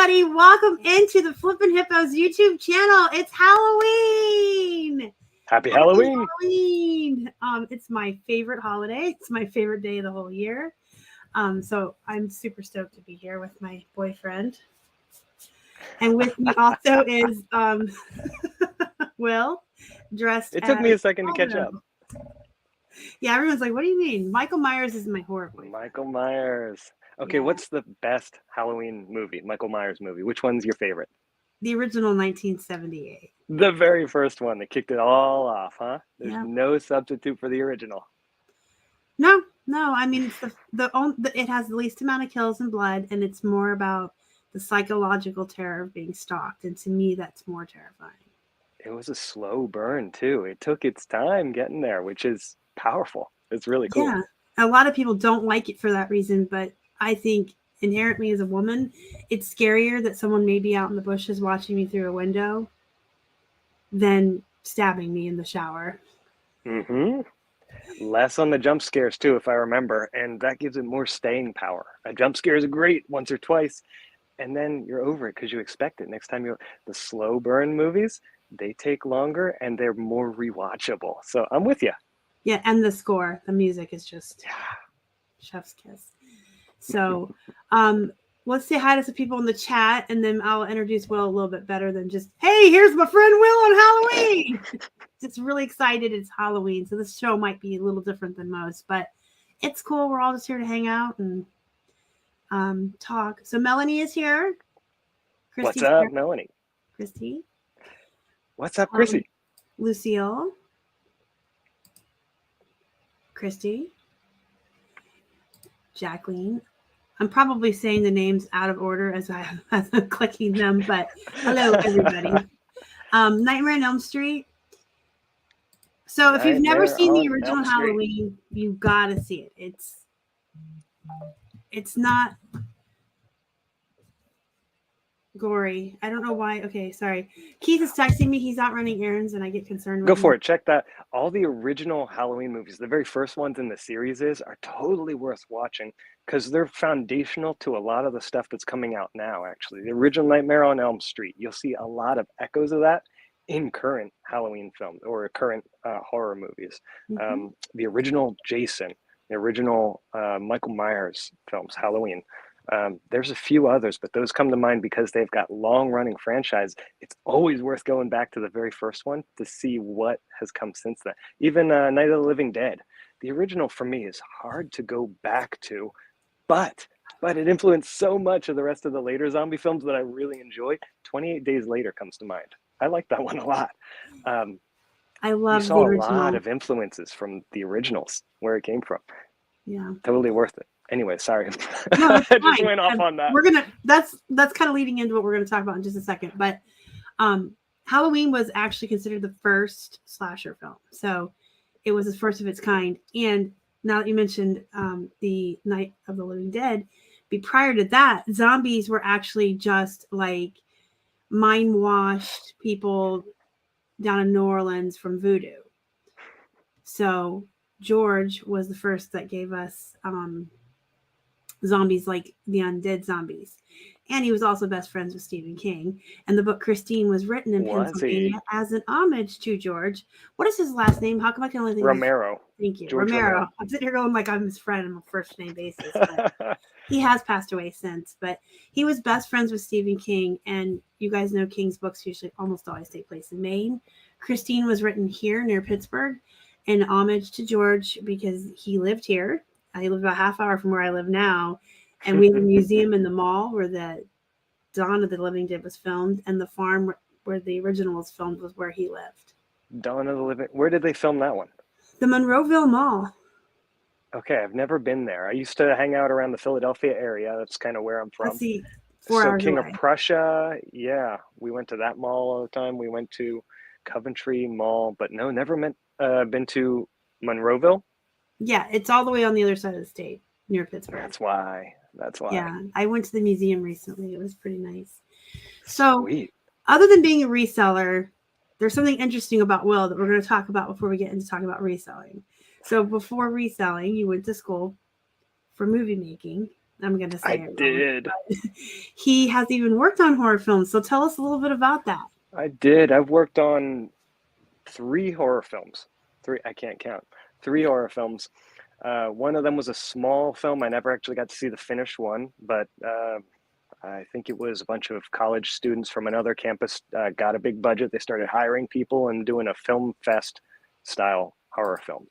everybody. Welcome into the Flippin' Hippos YouTube channel. It's Halloween. Happy Halloween. Halloween. It's my favorite holiday. It's my favorite day of the whole year. So I'm super stoked to be here with my boyfriend. And with me also is Will, dressed It took me a second to catch up. Yeah, everyone's like, what do you mean? Michael Myers is my horror boyfriend. Michael Myers. Okay, yeah. What's the best Halloween movie? Michael Myers movie. Which one's your favorite? The original 1978. The very first one that kicked it all off, huh? There's no substitute for the original. No. I mean, it's it has the least amount of kills and blood, and it's more about the psychological terror of being stalked. And to me, that's more terrifying. It was a slow burn too. It took its time getting there, which is powerful. It's really cool. Yeah, a lot of people don't like it for that reason, but I think inherently as a woman, it's scarier that someone may be out in the bushes watching me through a window than stabbing me in the shower. Mm-hmm. Less on the jump scares too, if I remember, and that gives it more staying power. A jump scare is great once or twice, and then you're over it because you expect it. Next time the slow burn movies, they take longer and they're more rewatchable. So I'm with you. Yeah, and the score, the music is just chef's kiss. So let's say hi to some people in the chat, and then I'll introduce Will a little bit better than just, hey, here's my friend Will on Halloween. Just really excited it's Halloween, so this show might be a little different than most, but it's cool. We're all just here to hang out and talk. So Melanie is here. Christy's What's up, here. Melanie? Christy. What's up, Chrissy? Lucille. Christy. Jacqueline. I'm probably saying the names out of order as I'm clicking them, but hello, everybody. Nightmare on Elm Street. So if you've never seen the original Halloween, you've got to see it. It's not gory. I don't know why. Okay, sorry. Keith is texting me. He's out running errands, and I get concerned. Go for it. Check that. All the original Halloween movies, the very first ones in the series are totally worth watching because they're foundational to a lot of the stuff that's coming out now, actually. The original Nightmare on Elm Street, you'll see a lot of echoes of that in current Halloween films or current horror movies. Mm-hmm. The original Jason, the original Michael Myers films, Halloween. There's a few others, but those come to mind because they've got long-running franchise. It's always worth going back to the very first one to see what has come since then. Even Night of the Living Dead. The original for me is hard to go back to, but it influenced so much of the rest of the later zombie films that I really enjoy. 28 Days Later comes to mind. I like that one a lot. I love the original. You saw a lot of influences from the originals, where it came from. Yeah. Totally worth it. Anyway, sorry. No, I just went off on that. That's kind of leading into what we're gonna talk about in just a second. But Halloween was actually considered the first slasher film. So it was the first of its kind. And now that you mentioned the Night of the Living Dead, prior to that, zombies were actually just like mind washed people down in New Orleans from voodoo. So George was the first that gave us zombies like the undead zombies. And he was also best friends with Stephen King. And the book Christine was written in Pennsylvania as an homage to George. What is his last name? How come I can only think Romero. Thank you. Romero. I'm sitting here going like I'm his friend on a first name basis. But he has passed away since. But he was best friends with Stephen King. And you guys know King's books usually almost always take place in Maine. Christine was written here near Pittsburgh in homage to George because he lived here. I live about a half hour from where I live now. And we have a museum in the mall where the Dawn of the Living Dead was filmed, and the farm where the original was filmed was where he lived. Dawn of the Living. Where did they film that one? The Monroeville Mall. Okay, I've never been there. I used to hang out around the Philadelphia area. That's kind of where I'm from. Let's see, 4 hours King away. of Prussia, yeah. We went to that mall all the time. We went to Coventry Mall, but no, never been to Monroeville. Yeah, it's all the way on the other side of the state, near Pittsburgh. That's why. Yeah, I went to the museum recently. It was pretty nice. So, Sweet. Other than being a reseller, there's something interesting about Will that we're going to talk about before we get into talking about reselling. So, before reselling, you went to school for movie making. I'm going to say I it wrong. did. He has even worked on horror films. So tell us a little bit about that. I did. I've worked on 3 horror films. 3, I can't count. 3 horror films. One of them was a small film. I never actually got to see the finished one, but I think it was a bunch of college students from another campus got a big budget. They started hiring people and doing a film fest style horror film.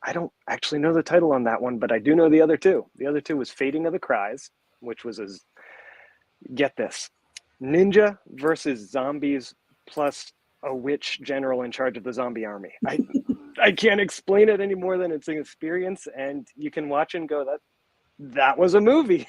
I don't actually know the title on that one, but I do know the other 2. The other 2 was Fading of the Cries, which was get this, ninja versus zombies plus a witch general in charge of the zombie army. I can't explain it any more than it's an experience, and you can watch and go, that was a movie.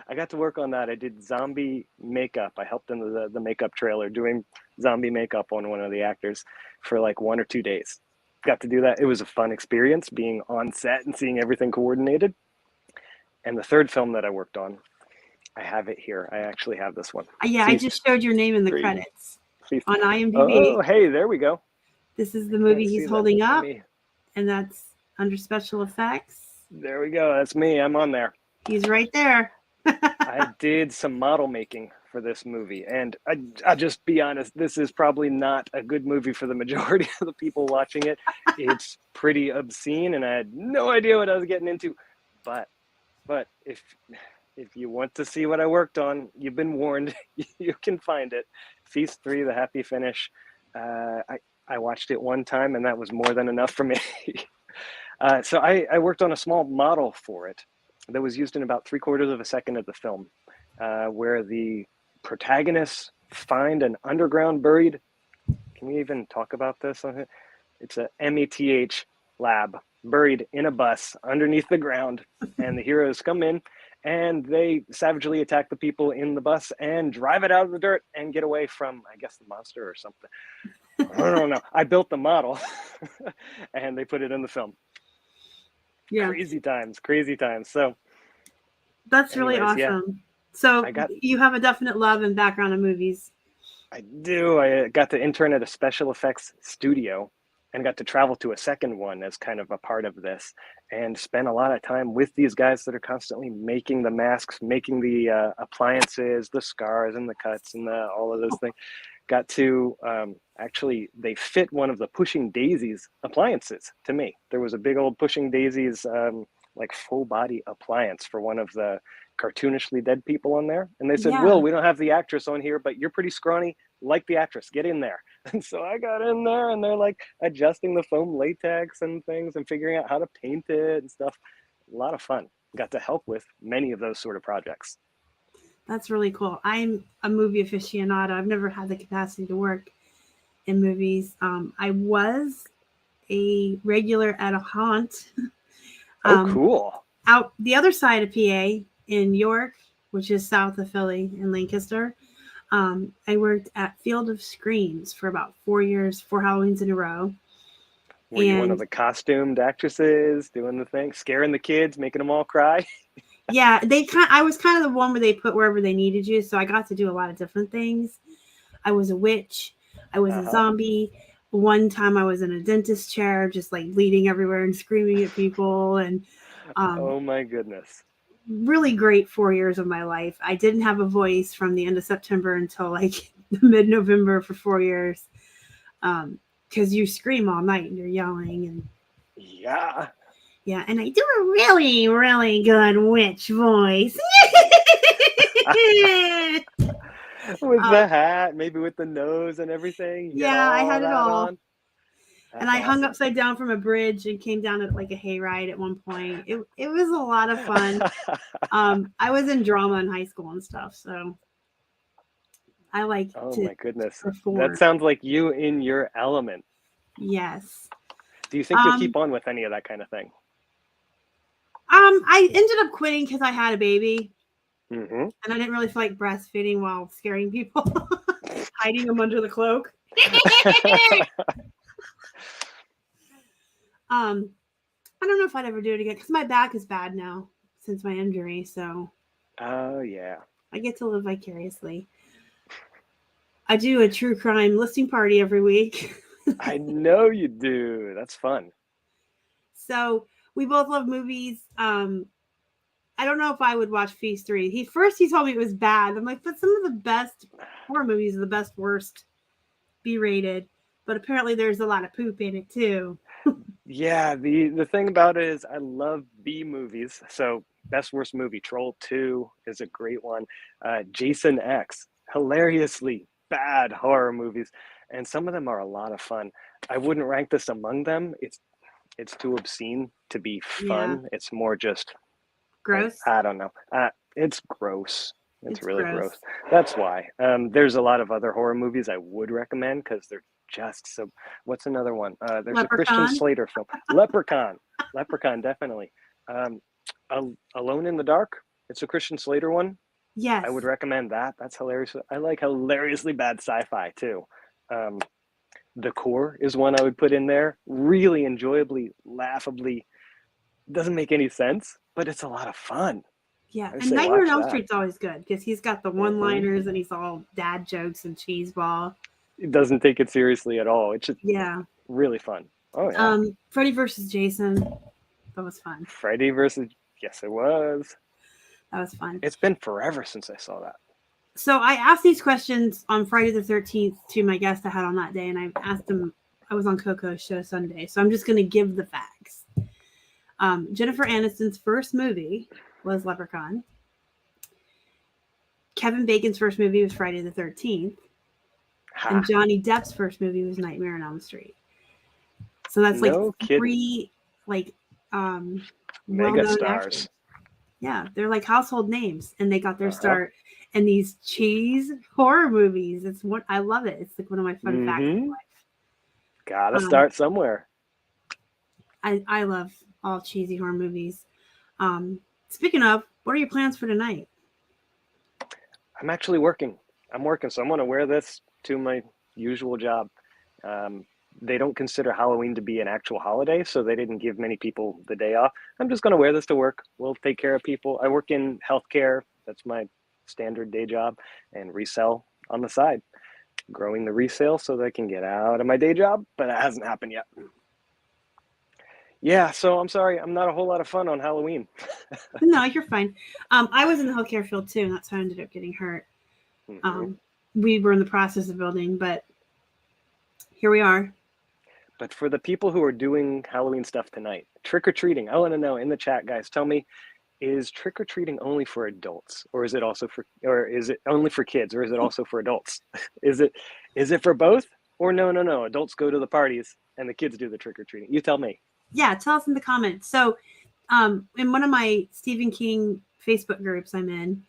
I got to work on that. I did zombie makeup. I helped in the makeup trailer doing zombie makeup on one of the actors for like 1 or 2 days. Got to do that. It was a fun experience being on set and seeing everything coordinated. And the 3rd film that I worked on, I have it here. I actually have this one. Yeah, I just showed your name in the credits on IMDb. Oh, hey, there we go. This is the movie he's holding up, and that's under special effects. There we go. That's me. I'm on there. He's right there. I did some model making for this movie, and I'll just be honest, this is probably not a good movie for the majority of the people watching it. It's pretty obscene, and I had no idea what I was getting into. But if you want to see what I worked on, you've been warned. You can find it. Feast 3, The Happy Finish. I watched it one time, and that was more than enough for me. So I worked on a small model for it that was used in about 3/4 of a second of the film, where the protagonists find an underground buried. Can we even talk about this? It's a METH lab buried in a bus underneath the ground, and the heroes come in and they savagely attack the people in the bus and drive it out of the dirt and get away from, I guess, the monster or something. I don't know. I built the model and they put it in the film. Yeah. Crazy times. So that's really awesome. Yeah. So you have a definite love and background in movies. I do. I got to intern at a special effects studio and got to travel to a second one as kind of a part of this and spend a lot of time with these guys that are constantly making the masks, making the appliances, the scars and the cuts and all of those things. Got to actually, they fit one of the Pushing Daisies appliances to me. There was a big old Pushing Daisies like full body appliance for one of the cartoonishly dead people on there. And they said, yeah. Will, we don't have the actress on here, but you're pretty scrawny, like the actress, get in there. And so I got in there and they're like adjusting the foam latex and things and figuring out how to paint it and stuff. A lot of fun. Got to help with many of those sort of projects. That's really cool. I'm a movie aficionado. I've never had the capacity to work in movies. I was a regular at a haunt. Cool. Out the other side of PA in York, which is south of Philly in Lancaster. I worked at Field of Screams for about 4 years, 4 Halloweens in a row. Were you one of the costumed actresses doing the thing, scaring the kids, making them all cry? Yeah, I was kind of the one where they put wherever they needed you, so I got to do a lot of different things. I was a witch. I was a zombie. One time I was in a dentist chair, just like bleeding everywhere and screaming at people. And oh my goodness. Really great 4 years of my life. I didn't have a voice from the end of September until like mid-November for 4 years. Because you scream all night and you're yelling. And yeah. Yeah, and I do a really, really good witch voice. With the hat, maybe with the nose and everything. Yeah, I had it all. And I hung upside down from a bridge and came down at like a hayride at one point. It was a lot of fun. I was in drama in high school and stuff, so I like to my goodness. perform. That sounds like you in your element. Yes. Do you think you'll keep on with any of that kind of thing? I ended up quitting because I had a baby. Mm-hmm. And I didn't really feel like breastfeeding while scaring people, hiding them under the cloak. I don't know if I'd ever do it again because my back is bad now since my injury. So, oh yeah, I get to live vicariously. I do a true crime listing party every week. I know you do. That's fun. So we both love movies. I don't know if I would watch Feast 3. He told me it was bad. I'm like, but some of the best horror movies are the best worst B-rated. But apparently there's a lot of poop in it too. Yeah, the thing about it is I love B movies. So best worst movie, Troll 2 is a great one. Jason X, hilariously bad horror movies, and some of them are a lot of fun. I wouldn't rank this among them. It's too obscene to be fun. Yeah. It's more just Gross. I don't know. It's gross. It's really gross. gross. That's why. There's a lot of other horror movies I would recommend because they're just so. What's another one? There's a Christian Slater film, Leprechaun. Leprechaun, definitely. Alone in the Dark. It's a Christian Slater one. Yes. I would recommend that. That's hilarious. I like hilariously bad sci-fi too. The Core is one I would put in there. Really enjoyably, laughably. Doesn't make any sense, but it's a lot of fun. Yeah, and Nightmare on Elm Street's always good because he's got the one-liners and he's all dad jokes and cheeseball. It doesn't take it seriously at all. It's just really fun. Oh yeah. Freddy versus Jason, that was fun. Freddy versus yes, it was. That was fun. It's been forever since I saw that. So I asked these questions on Friday the 13th to my guest I had on that day, and I asked him. I was on Coco's show Sunday, so I'm just going to give the facts. Jennifer Aniston's first movie was Leprechaun. Kevin Bacon's first movie was Friday the 13th. And Johnny Depp's first movie was Nightmare on Elm Street. So that's three mega stars. Yeah, they're like household names, and they got their start in these cheese horror movies. It's what I love it. It's like one of my fun facts in life. Gotta start somewhere. I love all cheesy horror movies. Speaking of, what are your plans for tonight? I'm actually working. I'm working, so I'm going to wear this to my usual job. They don't consider Halloween to be an actual holiday, so they didn't give many people the day off. I'm just going to wear this to work. We'll take care of people. I work in healthcare. That's my standard day job, and resell on the side. Growing the resale so that I can get out of my day job, but that hasn't happened yet. Yeah, so I'm sorry. I'm not a whole lot of fun on Halloween. No, you're fine. I was in the healthcare field too, and that's how I ended up getting hurt. We were in the process of building, but here we are. But for the people who are doing Halloween stuff tonight, trick-or-treating, I want to know in the chat, guys, tell me, is trick-or-treating only for adults, or is it also or is it only for kids, or is it also for adults? Is it for both? Or no, adults go to the parties and the kids do the trick-or-treating. You tell me. Yeah, tell us in the comments. So in one of my Stephen King Facebook groups I'm in,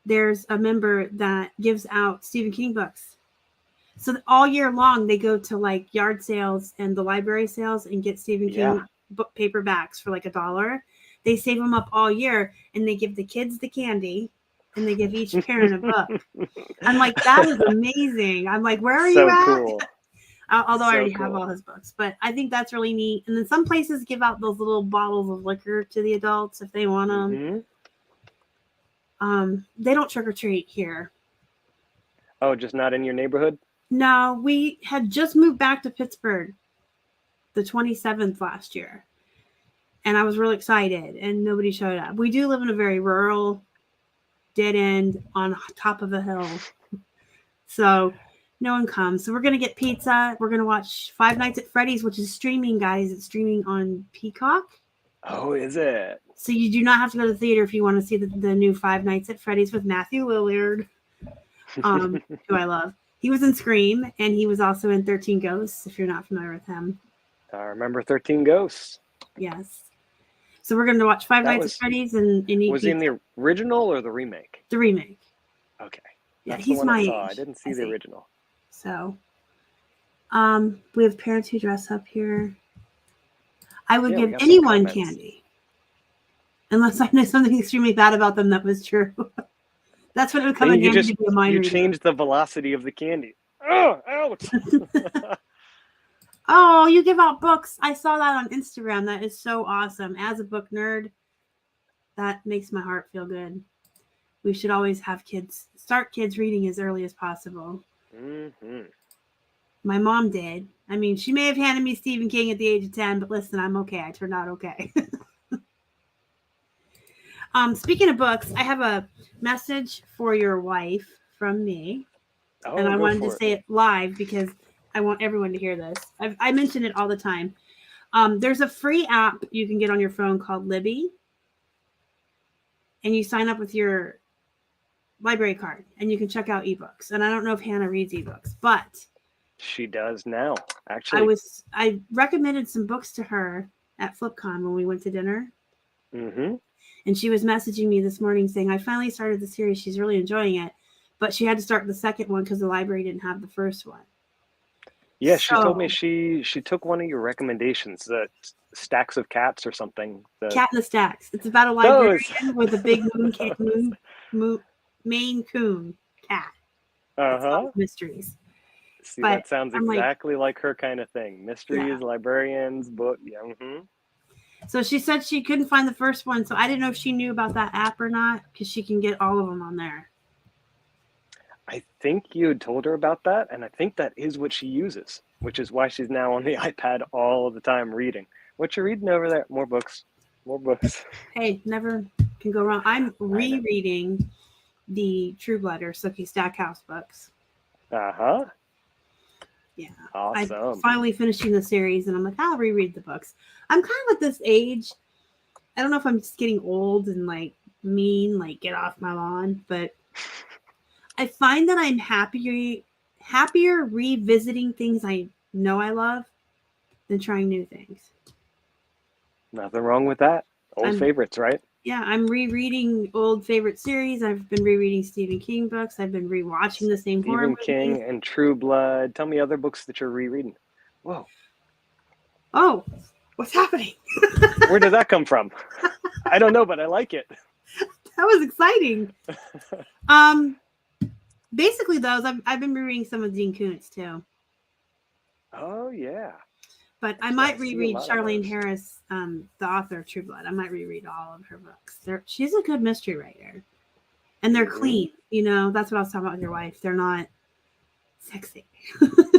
there's a member that gives out Stephen King books. So all year long, they go to like yard sales and the library sales and get Stephen King book paperbacks for like $1. They save them up all year and they give the kids the candy and they give each parent a book. I'm like, that is amazing. I'm like, where are you at? Cool. Although I already have all his books, but I think that's really neat. And then some places give out those little bottles of liquor to the adults if they want them. They don't trick or treat here. Oh, just not in your neighborhood? No, we had just moved back to Pittsburgh the 27th last year. And I was really excited and nobody showed up. We do live in a very rural dead end on top of a hill. So no one comes. So we're going to get pizza. We're going to watch Five Nights at Freddy's, which is streaming, guys. It's streaming on Peacock. Oh, is it? So you do not have to go to the theater if you want to see the new Five Nights at Freddy's with Matthew Lillard, who I love. He was in Scream, and he was also in 13 Ghosts, if you're not familiar with him. I remember 13 Ghosts. Yes. So we're going to watch Five Nights at Freddy's and eat Was he in the original or the remake? The remake. Okay. Yeah, that's he's my age. I didn't see the original. So we have parents who dress up here. I would give anyone candy. Unless I know something extremely bad about them that was true. That's what it would come in handy to be a minor. You changed the velocity of the candy. Oh, ouch! Oh, you give out books. I saw that on Instagram. That is so awesome. As a book nerd, that makes my heart feel good. We should always have start kids reading as early as possible. Mm-hmm. My mom did. I mean, she may have handed me Stephen King at the age of 10, but listen, I'm okay. I turned out okay. Speaking of books, I have a message for your wife from me, and Oh, I go wanted to for it. say it live because I want everyone to hear this. I mention it all the time. There's a free app you can get on your phone called Libby, and you sign up with your library card, and you can check out ebooks. And I don't know if Hannah reads ebooks, but She does now, actually. I recommended some books to her at FlipCon when we went to dinner. Mm-hmm. And she was messaging me this morning saying, I finally started the series. She's really enjoying it. But she had to start the second one because the library didn't have the first one. Yeah, she told me So, she took one of your recommendations, the Stacks of Cats or something. Cat in the Stacks. It's about a Those. librarian with a big Maine Coon cat that Uh-huh. solves mysteries. See, But that sounds I'm like, exactly like her kind of thing. yeah. Mysteries, librarians, book. Yeah. Mm-hmm. So she said she couldn't find the first one. So I didn't know if she knew about that app or not because she can get all of them on there. I think you had told her about that, and I think that is what she uses, which is why she's now on the iPad all the time reading. What you reading over there? More books. More books. Hey, never can go wrong. I'm I know. rereading the True Blood or Sookie Stackhouse books. Uh-huh. Yeah. I'm Awesome. finally finishing the series and I'm like, I'll reread the books. I'm kind of at this age. I don't know if I'm just getting old and like mean, like get off my lawn, but I find that I'm happier revisiting things I know I love than trying new things. Nothing wrong with that. Old I'm favorites, right? I'm rereading old favorite series. I've been rereading Stephen King books. I've been rewatching the same horror Stephen movies. King and True Blood. Tell me other books that you're rereading. Whoa. Oh, what's happening? Where did that come from? I don't know, but I like it. That was exciting. Basically those I've been rereading some of Dean Koontz too. Oh, yeah. But I Actually, I might see a reread lot of Charlene those. Harris, the author of True Blood. I might reread all of her books. She's a good mystery writer. And they're clean. You know, that's what I was talking about with your wife. They're not sexy.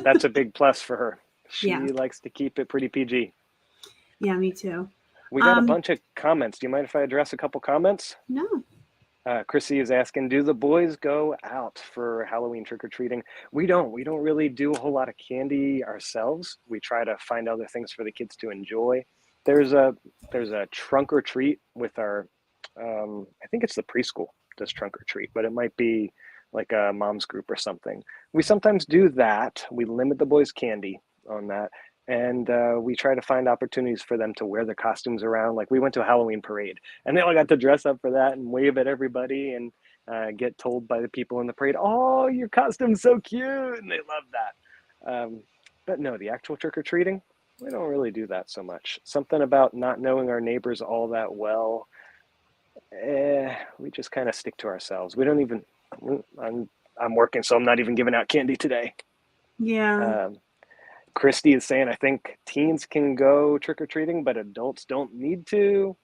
That's a big plus for her. She Yeah. likes to keep it pretty PG. Yeah, me too. We got a bunch of comments. Do you mind if I address a couple comments? No. Chrissy is asking, do the boys go out for Halloween trick-or-treating? We don't. We don't really do a whole lot of candy ourselves. We try to find other things for the kids to enjoy. There's a trunk or treat with our, I think it's the preschool does trunk or treat, but it might be like a mom's group or something. We sometimes do that. We limit the boys' candy on that. And we try to find opportunities for them to wear their costumes around. Like we went to a Halloween parade and they all got to dress up for that and wave at everybody and get told by the people in the parade, oh, your costume's so cute. And they love that. But no, the actual trick-or-treating, we don't really do that so much. Something about not knowing our neighbors all that well. We just kind of stick to ourselves. We don't even, I'm working, so I'm not even giving out candy today. Yeah. Christy is saying, I think teens can go trick-or-treating, but adults don't need to.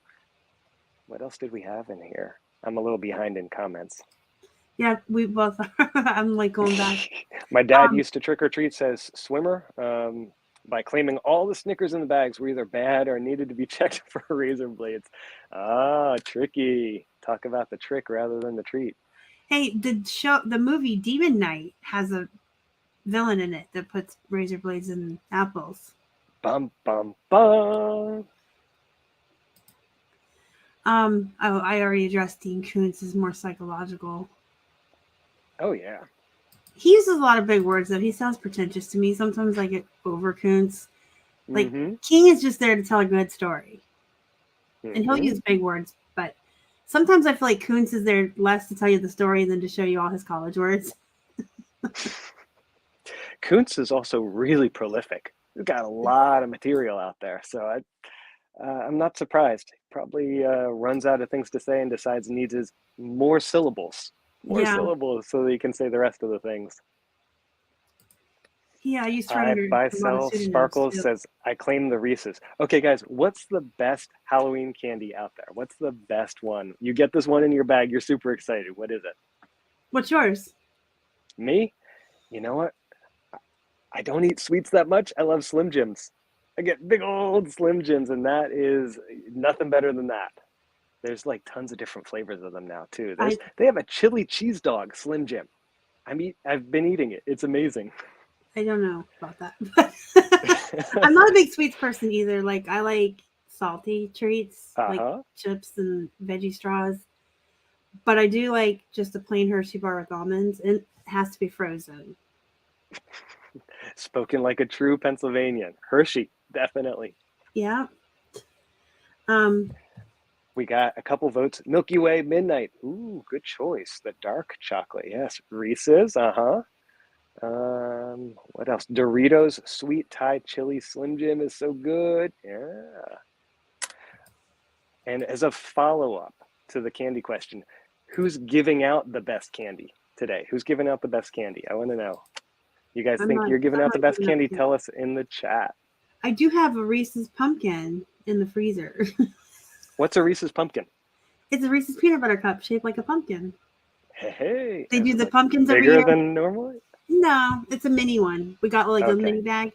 What else did we have in here? I'm a little behind in comments. Yeah, we both are. I'm like going back. My dad used to trick-or-treat, says swimmer, by claiming all the Snickers in the bags were either bad or needed to be checked for razor blades. Ah, tricky. Talk about the trick rather than the treat. Hey, the movie Demon Knight has a villain in it that puts razor blades in apples. Bum, bum, bum. I already addressed Dean Koontz is more psychological. Oh, yeah. He uses a lot of big words, though. He sounds pretentious to me. Sometimes I get over Koontz. Like, King is just there to tell a good story. And he'll use big words, but sometimes I feel like Koontz is there less to tell you the story than to show you all his college words. Koontz is also really prolific. He's got a lot of material out there, so I'm not surprised. He probably runs out of things to say and decides he needs more syllables. Syllables so that he can say the rest of the things. Yeah, I used to run under Buy, sell, Sparkles says, I claim the Reese's. Okay, guys, what's the best Halloween candy out there? What's the best one? You get this one in your bag. You're super excited. What is it? What's yours? Me? You know what? I don't eat sweets that much. I love Slim Jims. I get big old Slim Jims, and that is nothing better than that. There's like tons of different flavors of them now too. I They have a chili cheese dog Slim Jim. I've been eating it. It's amazing. I don't know about that. I'm not a big sweets person either. Like I like salty treats, like Uh-huh. chips and veggie straws. But I do like just a plain Hershey bar with almonds, and it has to be frozen. Spoken like a true Pennsylvanian. Hershey, definitely. Yeah. Um. We got a couple votes. Milky Way Midnight. Ooh, good choice. The dark chocolate. Yes. Reese's. Uh-huh. What else? Doritos Sweet Thai Chili Slim Jim is so good. Yeah. And as a follow-up to the candy question, who's giving out the best candy today? Who's giving out the best candy? I want to know. You guys I'm think not. you're giving I'm out the not best giving up candy? candy. Tell us in the chat. I do have a Reese's pumpkin in the freezer. What's a Reese's pumpkin? It's a Reese's peanut butter cup shaped like a pumpkin. Hey. They do the Like pumpkins every bigger year. than normally? No, it's a mini one. We got like a Okay. mini bag.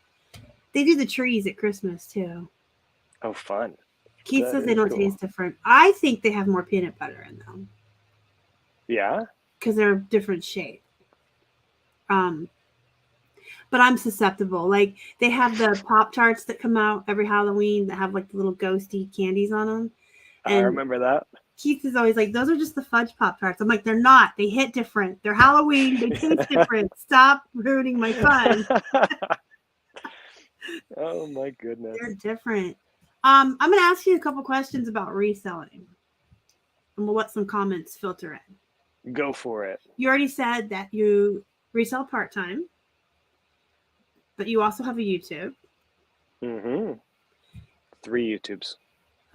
They do the trees at Christmas too. Oh, fun. Keith That says they is don't cool. taste different. I think they have more peanut butter in them Yeah? because they're different shape. But I'm susceptible. Like they have the Pop Tarts that come out every Halloween that have like the little ghosty candies on them. I And remember that. Keith is always like, those are just the fudge Pop Tarts. I'm like, they're not. They hit different. They're Halloween. They taste different. Stop ruining my fun. Oh my goodness. They're different. I'm going to ask you a couple questions about reselling. And we'll let some comments filter in. Go for it. You already said that you resell part-time, but you also have a YouTube. Mm-hmm. 3 YouTubes.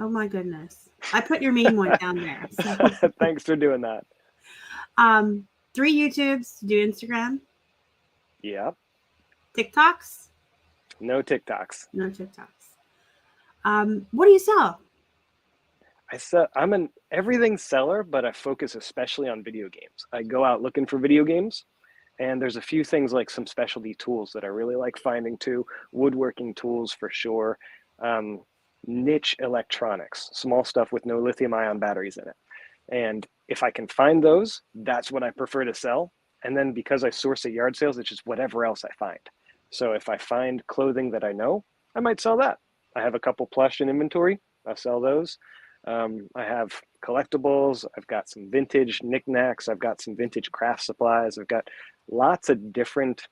Oh my goodness. I put your main one down there. So. Thanks for doing that. 3 YouTubes. Do Instagram. Yep. TikToks. No TikToks. No TikToks. What do you sell? I'm an everything seller, but I focus especially on video games. I go out looking for video games, and there's a few things like some specialty tools that I really like finding too. Woodworking tools for sure. Niche electronics, small stuff with no lithium-ion batteries in it. And if I can find those, that's what I prefer to sell. And then because I source at yard sales, it's just whatever else I find. So if I find clothing that I know, I might sell that. I have a couple Plush in inventory. I'll sell those. I have collectibles. I've got some vintage knickknacks. I've got some vintage craft supplies. I've got lots of different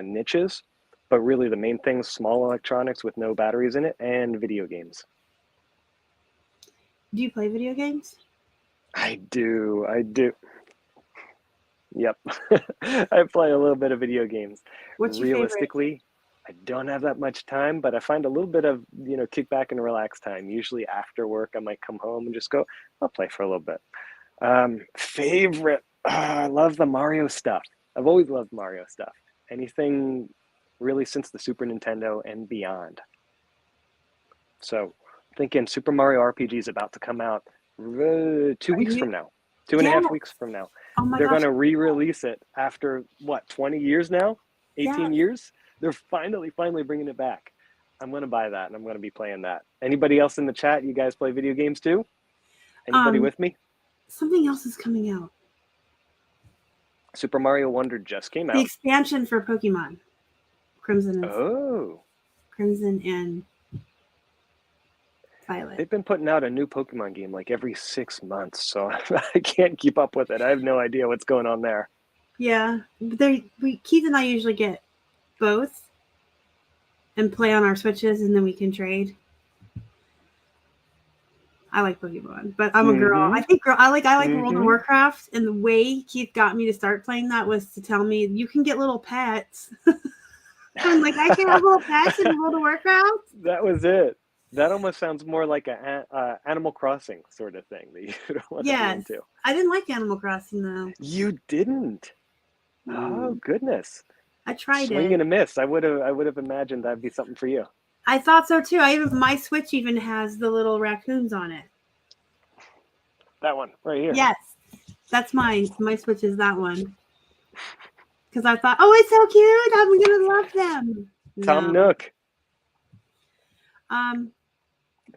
niches, but really the main thing is small electronics with no batteries in it and video games. Do you play video games? I do. Yep. I play a little bit of video games. What's your favorite? Realistically, I don't have that much time, but I find a little bit of, kick back and relax time. Usually after work, I might come home and just go, I'll play for a little bit. Favorite, I love the Mario stuff. I've always loved Mario stuff. Anything really since the Super Nintendo and beyond. So thinking Super Mario RPG is about to come out 2 weeks from now, 2.5 weeks from now. Oh my They're gosh. going to re-release it after, 20 years now? 18 years? They're finally bringing it back. I'm going to buy that, and I'm going to be playing that. Anybody else in the chat? You guys play video games too? Anybody with me? Something else is coming out. Super Mario Wonder just came out. The expansion for Pokemon. Crimson and Violet. They've been putting out a new Pokemon game like every 6 months, so I can't keep up with it. I have no idea what's going on there. Yeah, Keith and I usually get both and play on our Switches, and then we can trade. I like Pokemon, but I'm a girl. I think I like World of Warcraft, and the way Keith got me to start playing that was to tell me you can get little pets. I'm like, I can have little pets in World of Warcraft. That was it. That almost sounds more like a Animal Crossing sort of thing that you don't want to be into. I didn't like Animal Crossing though. You didn't? Oh goodness! I tried Swing and a miss. I would have imagined that'd be something for you. I thought so too. My Switch even has the little raccoons on it. That one right here. Yes, that's mine. My Switch is that one. Because I thought, oh, it's so cute. I'm gonna love them. Tom Nook.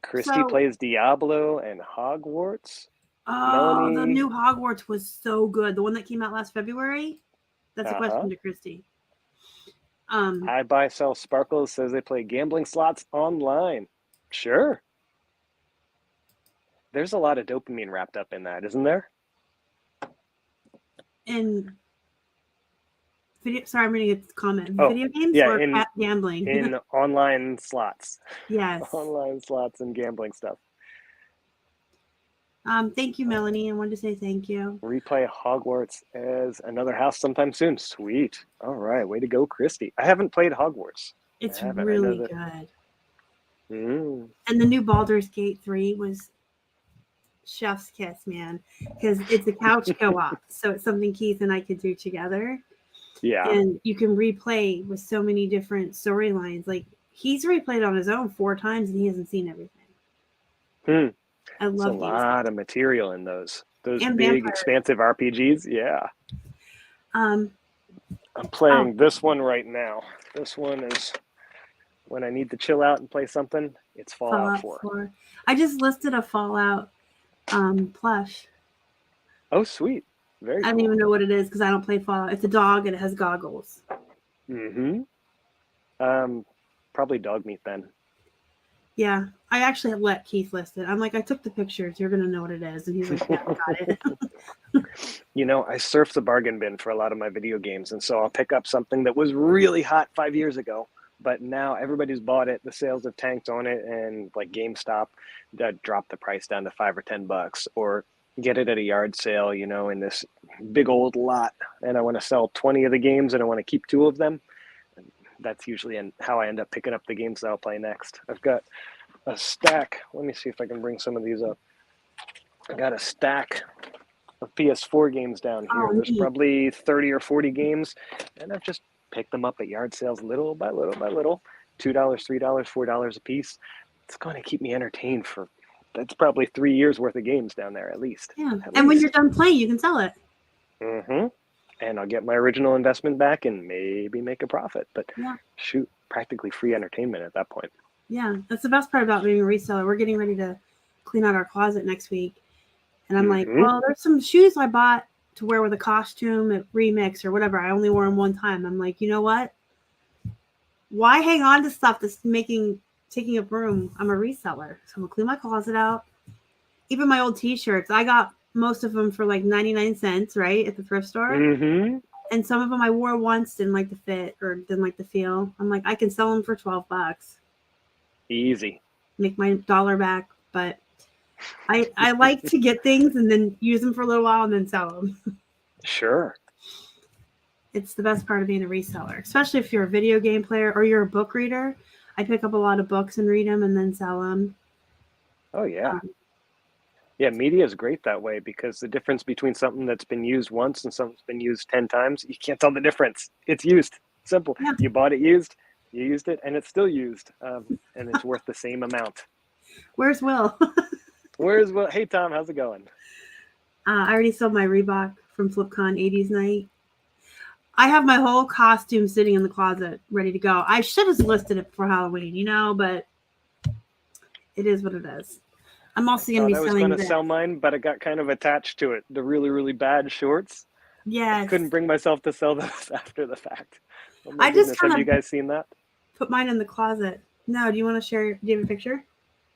Christy So, plays Diablo and Hogwarts. oh, the Melanie, new Hogwarts was so good. The one that came out last February. That's a uh-huh. question to Christy. I Buy Sell Sparkles says they play gambling slots online. Sure. There's a lot of dopamine wrapped up in that, isn't there? And video. Sorry, I'm reading a comment. Oh, Video games yeah, or gambling? in online slots. Yes. Online slots and gambling stuff. Thank you, Melanie. I wanted to say thank you. Replay Hogwarts as another house sometime soon. Sweet. All right. Way to go, Christy. I haven't played Hogwarts. It's I haven't. I know really that. good. Mm. And the new Baldur's Gate 3 was chef's kiss, man, because it's a couch co-op. So it's something Keith and I could do together. Yeah. And you can replay with so many different storylines. Like he's replayed on his own 4 times and he hasn't seen everything. I It's a love games lot of material in those and big, vampires. expansive RPGs. Yeah. Um, I'm playing this one right now. This one is when I need to chill out and play something. It's Fallout 4. I just listed a Fallout plush. Oh, sweet. Very I don't even know what it is because I don't play Fallout. It's a dog and it has goggles. Mm-hmm. Probably dog meat then. Yeah, I actually have let Keith list it. I'm like, I took the pictures. You're gonna know what it is, and he's like, yeah, got it. You know, I surf the bargain bin for a lot of my video games, and so I'll pick up something that was really hot 5 years ago, but now everybody's bought it. The sales have tanked on it, and like GameStop, that dropped the price down to $5 or $10, or get it at a yard sale, you know, in this big old lot, and I want to sell 20 of the games, and I want to keep 2 of them. That's usually how I end up picking up the games that I'll play next. I've got a stack. Let me see if I can bring some of these up. I got a stack of PS4 games down here. There's probably 30 or 40 games, and I've just picked them up at yard sales little by little by little. $2, $3, $4 a piece. It's going to keep me entertained for, that's probably 3 years worth of games down there at least. Yeah, and when you're done playing, you can sell it. Mm-hmm. And I'll get my original investment back and maybe make a profit. But shoot, practically free entertainment at that point. Yeah, that's the best part about being a reseller. We're getting ready to clean out our closet next week. And I'm like, well, there's some shoes I bought to wear with a costume at Remix or whatever. I only wore them one time. I'm like, you know what? Why hang on to stuff that's taking up room? I'm a reseller. So I'm going to clean my closet out. Even my old t-shirts, I got most of them for like 99 cents, right, at the thrift store. Mm-hmm. And some of them I wore once, didn't like the fit or didn't like the feel. I'm like, I can sell them for $12. Easy. Make my dollar back. But I like to get things and then use them for a little while and then sell them. Sure. It's the best part of being a reseller, especially if you're a video game player or you're a book reader. I pick up a lot of books and read them and then sell them. Oh, yeah. Yeah, media is great that way because the difference between something that's been used once and something that's been used 10 times, you can't tell the difference. It's used. Simple. Yeah. You bought it used, you used it, and it's still used, and it's worth the same amount. Where's Will? Where's Will? Hey, Tom, how's it going? I already sold my Reebok from FlipCon 80s night. I have my whole costume sitting in the closet ready to go. I should have listed it for Halloween, you know, but it is what it is. I'm also going to be selling. I was going to sell mine, but it got kind of attached to it. The really, really bad shorts. Yes. I couldn't bring myself to sell those after the fact. Oh my goodness. Have you guys seen that? Put mine in the closet. No, do you want to share? Do you have a picture?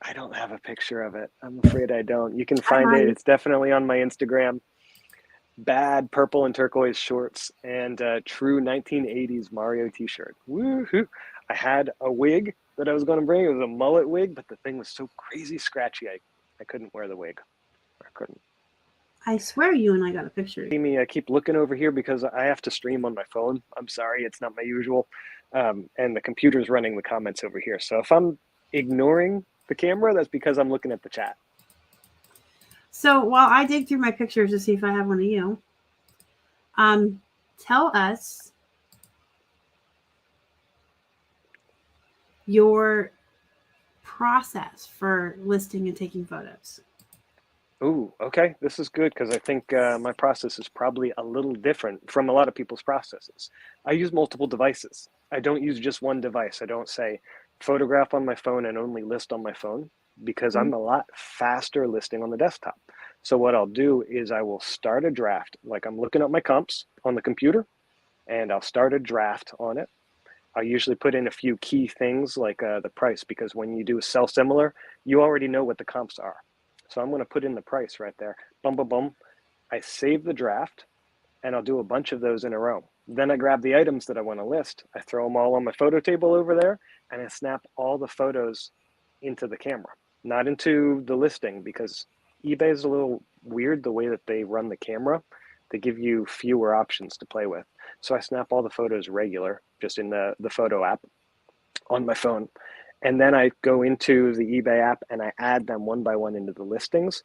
I don't have a picture of it. I'm afraid I don't. You can find it. It's definitely on my Instagram. Bad purple and turquoise shorts and a true 1980s Mario t-shirt. Woohoo! I had a wig that I was going to bring. It was a mullet wig, but the thing was so crazy scratchy. I couldn't wear the wig. I couldn't. I swear you and I got a picture. See me, I keep looking over here because I have to stream on my phone. I'm sorry, it's not my usual. And the computer's running the comments over here. So if I'm ignoring the camera, that's because I'm looking at the chat. So while I dig through my pictures to see if I have one of you, tell us your process for listing and taking photos. Ooh, okay. This is good because I think my process is probably a little different from a lot of people's processes. I use multiple devices. I don't use just one device. I don't say photograph on my phone and only list on my phone. because I'm a lot faster listing on the desktop. So what I'll do is I will start a draft. Like I'm looking up my comps on the computer and I'll start a draft on it. I'll usually put in a few key things like the price, because when you do sell similar, you already know what the comps are. So I'm going to put in the price right there. Boom, boom, boom. I save the draft and I'll do a bunch of those in a row. Then I grab the items that I want to list. I throw them all on my photo table over there and I snap all the photos into the camera, not into the listing, because eBay is a little weird the way that they run the camera. They give you fewer options to play with. So I snap all the photos regular, just in the photo app on my phone. And then I go into the eBay app and I add them one by one into the listings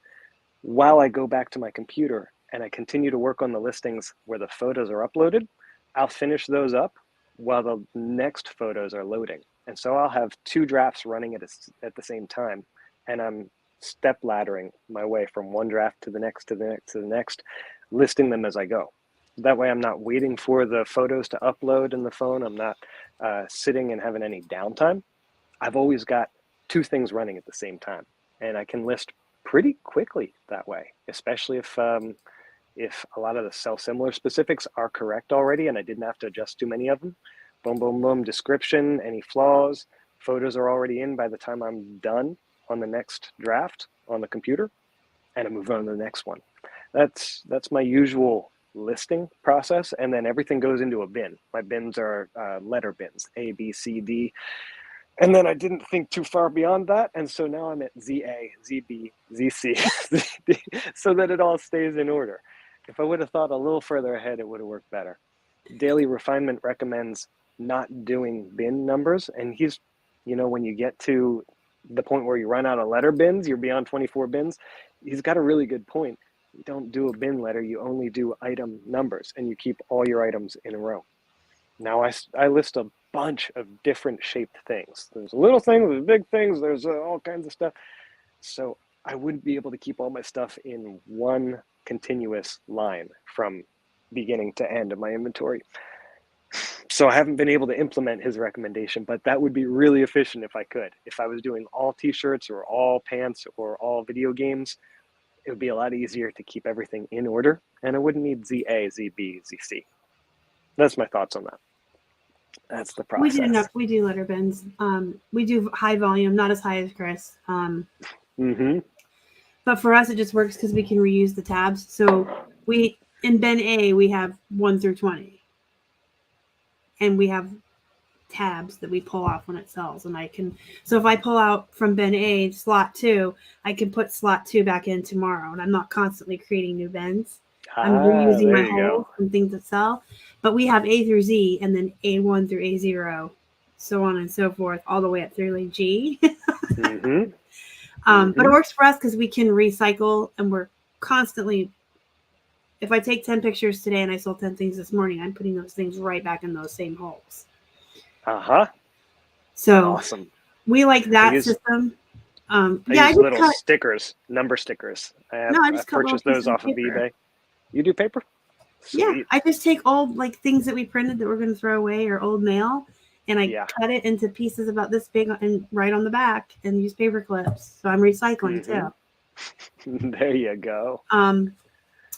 while I go back to my computer and I continue to work on the listings where the photos are uploaded. I'll finish those up while the next photos are loading. And so I'll have two drafts running at the same time. And I'm step laddering my way from one draft to the next, to the next, to the next, listing them as I go. That way I'm not waiting for the photos to upload in the phone. I'm not sitting and having any downtime. I've always got two things running at the same time. And I can list pretty quickly that way, especially if a lot of the sell similar specifics are correct already and I didn't have to adjust too many of them. Boom, boom, boom, description, any flaws, photos are already in by the time I'm done on the next draft on the computer, and I move on to the next one. That's my usual listing process, and then everything goes into a bin. My bins are letter bins, A, B, C, D, and then I didn't think too far beyond that, and so now I'm at ZA, ZB, ZC, ZD, so that it all stays in order. If I would have thought a little further ahead, it would have worked better. Daily Refinement recommends not doing bin numbers, and he's, when you get to the point where you run out of letter bins, you're beyond 24 bins, he's got a really good point. You don't do a bin letter, you only do item numbers, and you keep all your items in a row. Now I list a bunch of different shaped things. There's little things, there's big things, there's all kinds of stuff. So I wouldn't be able to keep all my stuff in one continuous line from beginning to end of my inventory. So I haven't been able to implement his recommendation, but that would be really efficient if I could. If I was doing all t-shirts or all pants or all video games, it would be a lot easier to keep everything in order, and I wouldn't need ZA, ZB, ZC. That's my thoughts on that. That's the process. We do letter bins. We do high volume, not as high as Chris. But for us, it just works because we can reuse the tabs. So in bin A, we have 1 through 20. And we have tabs that we pull off when it sells. And so if I pull out from bin A slot 2, I can put slot 2 back in tomorrow. And I'm not constantly creating new bins. I'm reusing my holes and things that sell. But we have A through Z and then A1 through A0, so on and so forth, all the way up through like G. But it works for us because we can recycle, and we're constantly, if I take 10 pictures today and I sold 10 things this morning, I'm putting those things right back in those same holes. So awesome. We like that system. I use little stickers, number stickers. I purchased those off of eBay. You do paper? Sweet. Yeah, I just take old things that we printed that we're going to throw away or old mail, and I cut it into pieces about this big and write on the back and use paper clips. So I'm recycling too. There you go.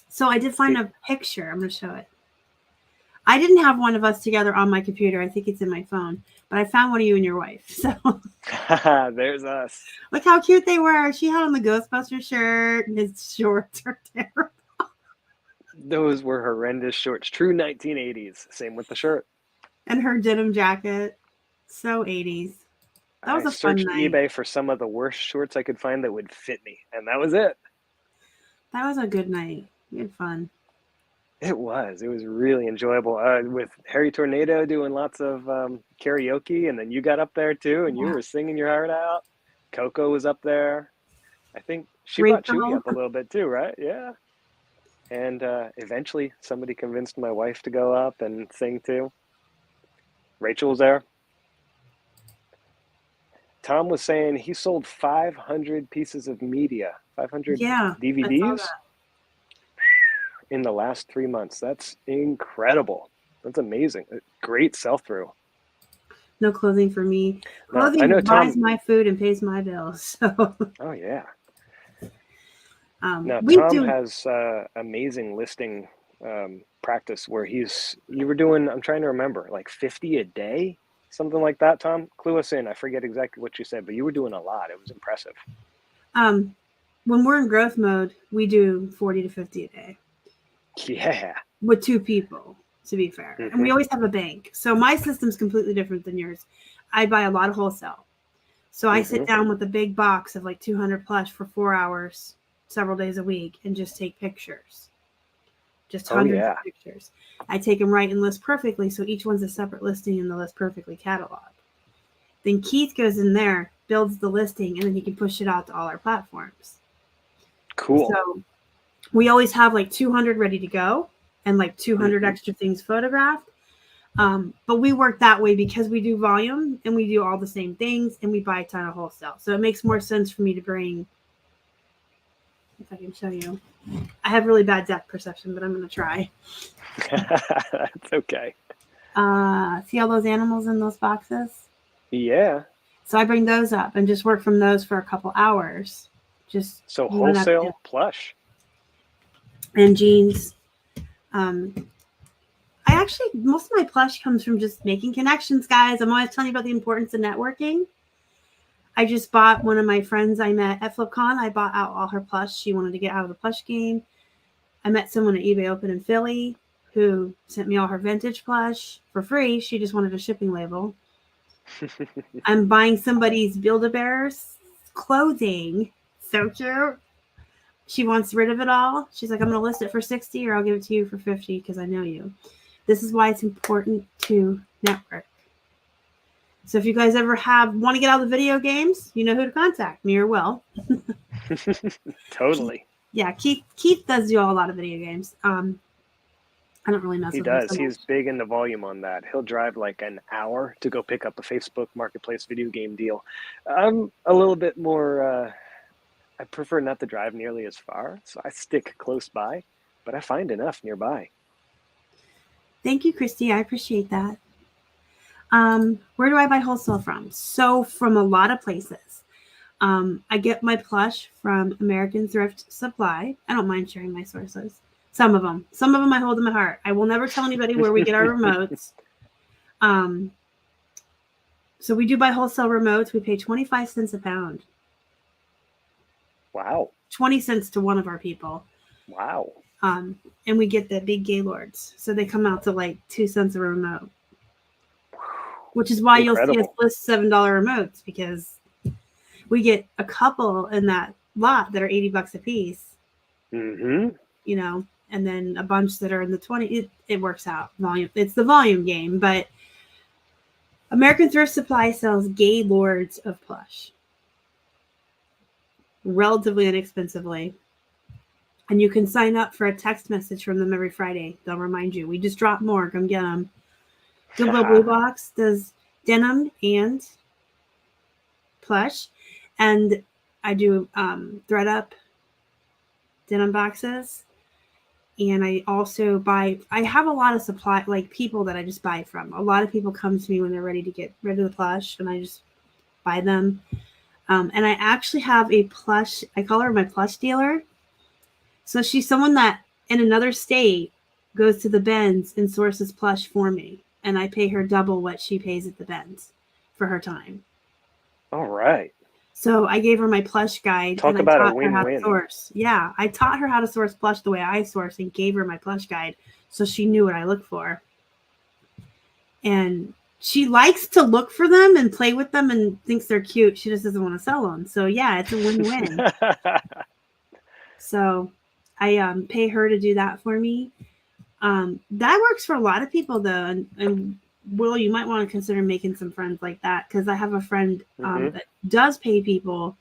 So I did find a picture. I'm going to show it. I didn't have one of us together on my computer. I think it's in my phone, but I found one of you and your wife. So there's us. Look how cute they were. She had on the Ghostbuster shirt, and his shorts are terrible. Those were horrendous shorts. True 1980s. Same with the shirt. And her denim jacket. So 80s. That was a fun night. I searched eBay for some of the worst shorts I could find that would fit me, and that was it. That was a good night. We had fun. It was really enjoyable. With Harry Tornado doing lots of karaoke, and then you got up there too, and you were singing your heart out. Coco was up there. I think she brought Chewy up a little bit too, right? Yeah. And eventually somebody convinced my wife to go up and sing too. Rachel was there. Tom was saying he sold 500 pieces of media, 500 DVDs in the last 3 months. That's incredible. That's amazing. Great sell-through. No clothing for me. No, I know Clothing buys Tom. my food and pays my bills. So Oh yeah. Now we Tom do. has amazing listing practice where you were doing, I'm trying to remember, like 50 a day, something like that. Tom, clue us in. I forget exactly what you said, but you were doing a lot. It was impressive. When we're in growth mode, we do 40 to 50 a day. Yeah. With 2 people, to be fair. Mm-hmm. And we always have a bank. So my system's completely different than yours. I buy a lot of wholesale. So I sit down with a big box of like 200 plush for 4 hours, several days a week, and just take pictures. Just hundreds of pictures. I take them right and list perfectly, so each one's a separate listing in the list perfectly catalog. Then Keith goes in there, builds the listing, and then he can push it out to all our platforms. Cool. So we always have like 200 ready to go and like 200 extra things photographed. But we work that way because we do volume and we do all the same things and we buy a ton of wholesale. So it makes more sense for me to bring, if I can show you. I have really bad depth perception, but I'm going to try. That's okay. See all those animals in those boxes? Yeah. So I bring those up and just work from those for a couple hours. So wholesale plush. And jeans. Most of my plush comes from just making connections, guys. I'm always telling you about the importance of networking. I just bought one of my friends I met at FlipCon. I bought out all her plush. She wanted to get out of the plush game. I met someone at eBay Open in Philly who sent me all her vintage plush for free. She just wanted a shipping label. I'm buying somebody's Build-A-Bear's clothing. So cute. She wants rid of it all. She's like, I'm going to list it for 60 or I'll give it to you for 50 because I know you. This is why it's important to network. So if you guys ever want to get out of the video games, you know who to contact, me or Will. Totally. Yeah, Keith does do a lot of video games. I don't really mess with him. He does. He's big in the volume on that. He'll drive like an hour to go pick up a Facebook Marketplace video game deal. I'm a little bit more, I prefer not to drive nearly as far, so I stick close by, but I find enough nearby. Thank you, Christy. I appreciate that. Where do I buy wholesale from? So from a lot of places. I get my plush from American Thrift Supply. I don't mind sharing my sources. Some of them I hold in my heart. I will never tell anybody where we get our remotes. So we do buy wholesale remotes. We pay 25 cents a pound. Wow. 20 cents to one of our people. Wow. And we get the big Gaylords. So they come out to like 2 cents a remote. Which is why Incredible. You'll see us list $7 remotes because we get a couple in that lot that are $80 a piece. Mm-hmm. You know, and then a bunch that are in the 20. It works out. Volume. It's the volume game, but American Thrift Supply sells Gaylords of plush. Relatively inexpensively. And you can sign up for a text message from them every Friday. They'll remind you. We just dropped more. Come get them. Goodwill Blue Box does denim and plush. And I do thread up denim boxes. And I also I have a lot of supply, like people that I just buy from. A lot of people come to me when they're ready to get rid of the plush, and I just buy them. And I actually have a plush, I call her my plush dealer. So she's someone that in another state goes to the bins and sources plush for me. And I pay her double what she pays at the bins for her time. All right. So I gave her my plush guide. Talk and about I a taught win-win. her how to source. Yeah, I taught her how to source plush the way I source and gave her my plush guide so she knew what I look for. And she likes to look for them and play with them and thinks they're cute. She just doesn't want to sell them. So yeah, it's a win-win. So I pay her to do that for me. That works for a lot of people though. And Will, you might want to consider making some friends like that because I have a friend that does pay people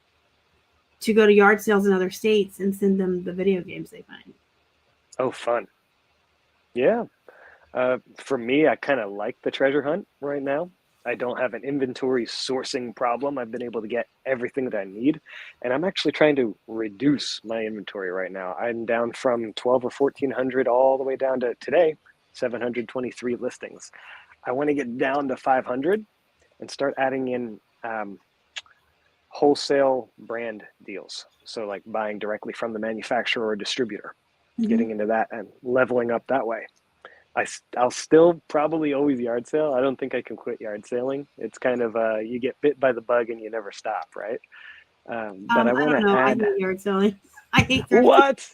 to go to yard sales in other states and send them the video games they find. Oh, fun. Yeah. For me, I kind of like the treasure hunt right now. I don't have an inventory sourcing problem. I've been able to get everything that I need. And I'm actually trying to reduce my inventory right now. I'm down from 12 or 1,400 all the way down to today, 723 listings. I want to get down to 500. and start adding in wholesale brand deals. So like buying directly from the manufacturer or distributor, getting into that and leveling up that way. I'll still probably always yard sale. I don't think I can quit yard selling. It's kind of you get bit by the bug and you never stop, right? But I want to add. I hate yard selling. I hate thrifting. What?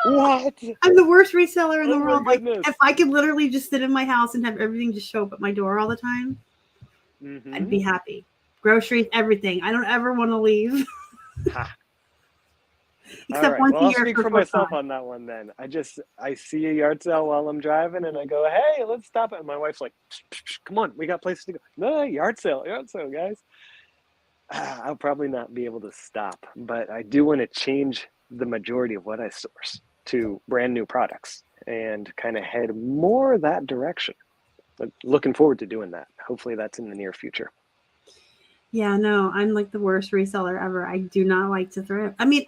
What? I'm the worst reseller in the Oh my world. Like, goodness. if I could literally just sit in my house and have everything just show up at my door all the time, I'd be happy. Groceries, everything. I don't ever want to leave. Except once a year. I'll speak for myself on that one then. I see a yard sale while I'm driving and I go, hey, let's stop it. And my wife's like, come on, we got places to go. No, yard sale, guys. I'll probably not be able to stop, but I do want to change the majority of what I source to brand new products and kind of head more that direction. But looking forward to doing that. Hopefully that's in the near future. Yeah, no, I'm like the worst reseller ever. I do not like to thrift. I mean,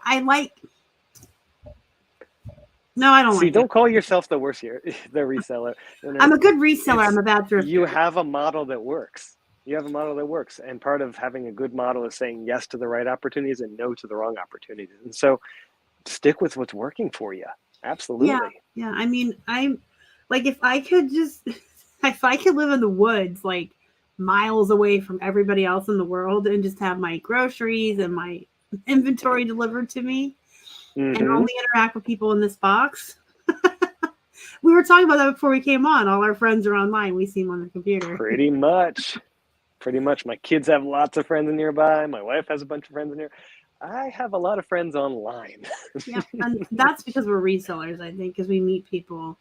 No, I don't. See, don't call yourself the worst here, the reseller. I'm a good reseller. I'm a bad thrifter. You have a model that works. And part of having a good model is saying yes to the right opportunities and no to the wrong opportunities. And so stick with what's working for you. Absolutely. Yeah. I mean, I'm like, if I could live in the woods, like miles away from everybody else in the world and just have my groceries and my inventory delivered to me and only interact with people in this box. We were talking about that before we came on. All our friends are online. We see them on the computer. Pretty much. My kids have lots of friends nearby. My wife has a bunch of friends in here. I have a lot of friends online. Yeah, and that's because we're resellers, I think, because we meet people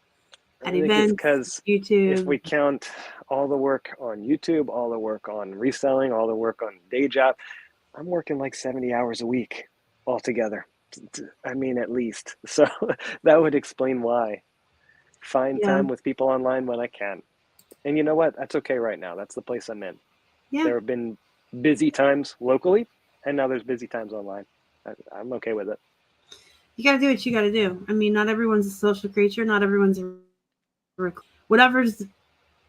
at events, because YouTube. If we count all the work on YouTube, all the work on reselling, all the work on day job, I'm working like 70 hours a week altogether. I mean, at least. So that would explain why. Find time with people online when I can. And you know what? That's okay right now. That's the place I'm in. Yeah. There have been busy times locally, and now there's busy times online. I'm okay with it. You got to do what you got to do. I mean, not everyone's a social creature. Not everyone's whatever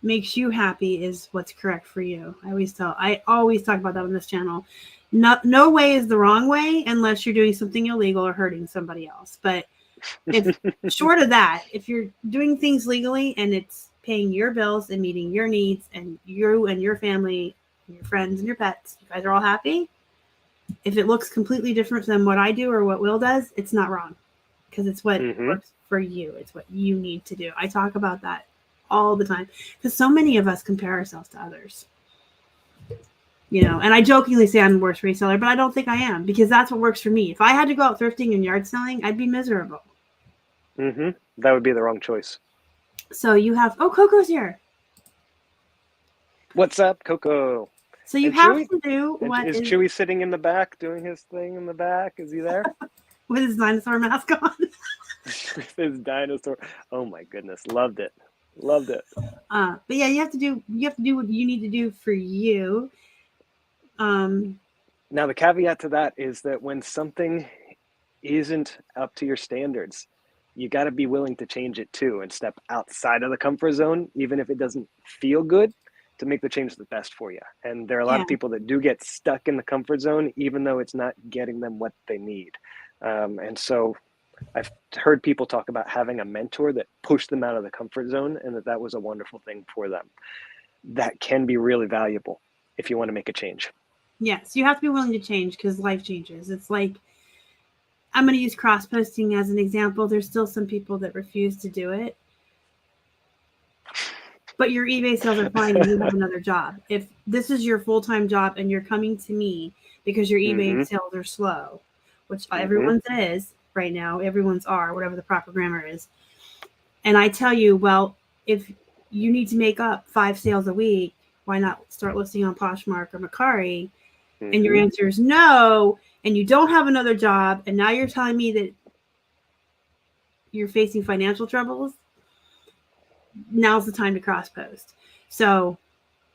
makes you happy is what's correct for you. I always talk about that on this channel. No way is the wrong way unless you're doing something illegal or hurting somebody else. But if short of that, if you're doing things legally and it's paying your bills and meeting your needs and you and your family, and your friends and your pets, you guys are all happy. If it looks completely different than what I do or what Will does, it's not wrong because it's what works for you. It's what you need to do. I talk about that all the time because so many of us compare ourselves to others. You know, and I jokingly say I'm the worst reseller, but I don't think I am because that's what works for me. If I had to go out thrifting and yard selling, I'd be miserable. That would be the wrong choice. So you have, Coco's here. What's up, Coco? So you have to do what is Chewy sitting in the back doing his thing in the back? Is he there? With his dinosaur mask on. With his dinosaur. Oh my goodness. Loved it. But yeah, you have to do what you need to do for you. Now the caveat to that is that when something isn't up to your standards, you got to be willing to change it too and step outside of the comfort zone, even if it doesn't feel good, to make the change the best for you. And there are a lot of people that do get stuck in the comfort zone, even though it's not getting them what they need. And so I've heard people talk about having a mentor that pushed them out of the comfort zone and that was a wonderful thing for them. That can be really valuable if you want to make a change. Yes, you have to be willing to change because life changes. It's like, I'm going to use cross-posting as an example. There's still some people that refuse to do it. But your eBay sales are fine and you have another job. If this is your full-time job and you're coming to me because your eBay sales are slow, which everyone's is right now, everyone's are, whatever the proper grammar is. And I tell you, well, if you need to make up 5 sales a week, why not start listing on Poshmark or Mercari? And your answer is no, and you don't have another job, and now you're telling me that you're facing financial troubles, now's the time to cross-post. So,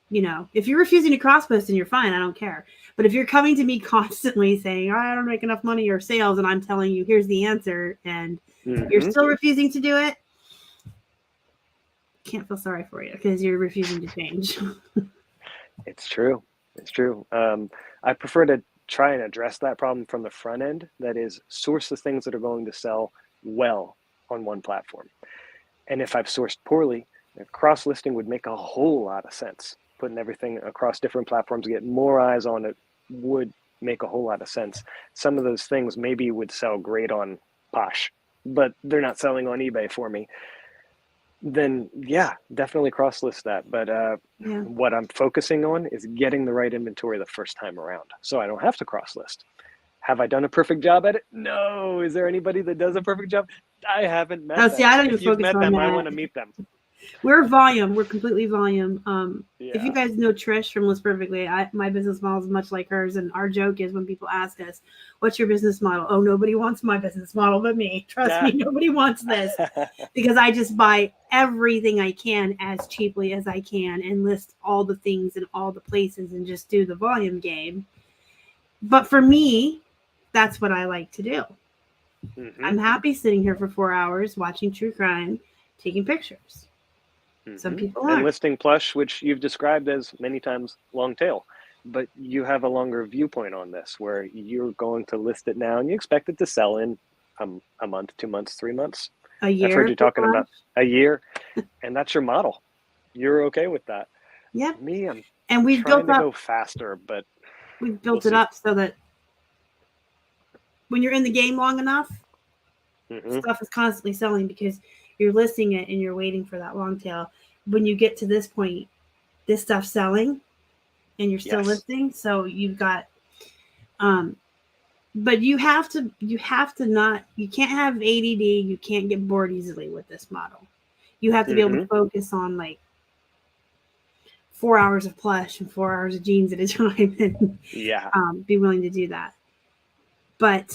you know, if you're refusing to cross-post, then you're fine. I don't care. But if you're coming to me constantly saying, I don't make enough money or sales, and I'm telling you, here's the answer, and you're still refusing to do it, can't feel sorry for you because you're refusing to change. It's true. It's true. I prefer to try and address that problem from the front end. That is, source the things that are going to sell well on one platform. And if I've sourced poorly, cross listing would make a whole lot of sense. Putting everything across different platforms, get more eyes on it would make a whole lot of sense. Some of those things maybe would sell great on Posh, but they're not selling on eBay for me. Then yeah, definitely cross list that. But what I'm focusing on is getting the right inventory the first time around, so I don't have to cross list. Have I done a perfect job at it? No. Is there anybody that does a perfect job? I haven't met them. See, I don't even if you've focus met on them, that. I want to meet them. We're volume. We're completely volume. Yeah. If you guys know Trish from List Perfectly, my business model is much like hers. And our joke is when people ask us, what's your business model? Oh, nobody wants my business model but me. Trust me, nobody wants this. Because I just buy everything I can as cheaply as I can and list all the things in all the places and just do the volume game. But for me, that's what I like to do. Mm-hmm. I'm happy sitting here for 4 hours watching true crime, taking pictures. Mm-hmm. Some people are. And listing Plush, which you've described as many times long tail, but you have a longer viewpoint on this where you're going to list it now and you expect it to sell in a month, 2 months, 3 months. A year. I've heard you talking about a year, and that's your model. You're okay with that. Yeah. Me, I'm we've trying built to up, go faster, but we've built it up so that when you're in the game long enough, stuff is constantly selling because you're listing it and you're waiting for that long tail. When you get to this point, this stuff's selling and you're still listing. So you've got, but you have to not, you can't have ADD. You can't get bored easily with this model. You have to be able to focus on like 4 hours of plush and 4 hours of jeans at a time and be willing to do that. But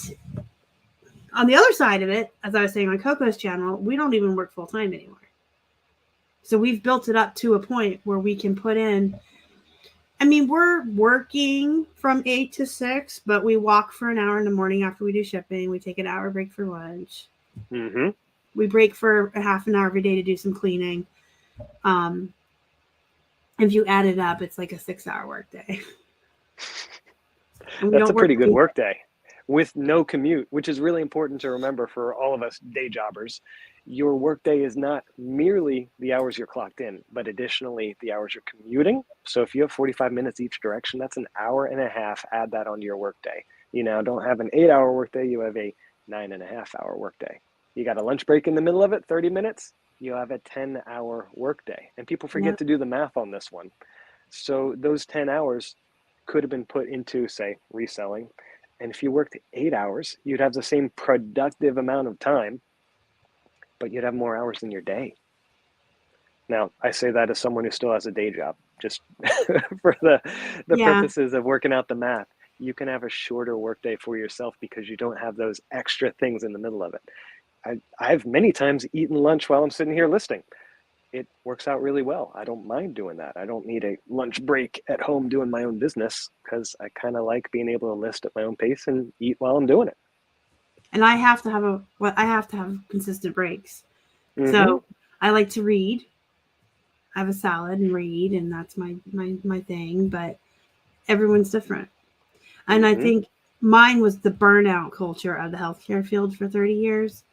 on the other side of it, as I was saying on Coco's channel, we don't even work full time anymore. So we've built it up to a point where we can put in, I mean, we're working from 8 to 6, but we walk for an hour in the morning after we do shipping. We take an hour break for lunch. We break for a half an hour every day to do some cleaning. If you add it up, it's like a 6-hour work day. That's a pretty good work day with no commute, which is really important to remember for all of us day jobbers. Your workday is not merely the hours you're clocked in, but additionally the hours you're commuting. So if you have 45 minutes each direction, that's an hour and a half. Add that onto your workday. You now don't have an 8-hour workday, you have a 9.5-hour workday. You got a lunch break in the middle of it, 30 minutes, you have a 10-hour workday. And people forget to do the math on this one. So those 10 hours could have been put into, say, reselling. And if you worked 8 hours, you'd have the same productive amount of time, but you'd have more hours in your day. Now, I say that as someone who still has a day job, just for the purposes of working out the math. You can have a shorter workday for yourself because you don't have those extra things in the middle of it. I've many times eaten lunch while I'm sitting here listing. It works out really well. I don't mind doing that. I don't need a lunch break at home doing my own business because I kind of like being able to list at my own pace and eat while I'm doing it. And I have to have consistent breaks. So I like to read. I have a salad and read, and that's my thing. But everyone's different. And I think mine was the burnout culture of the healthcare field for 30 years.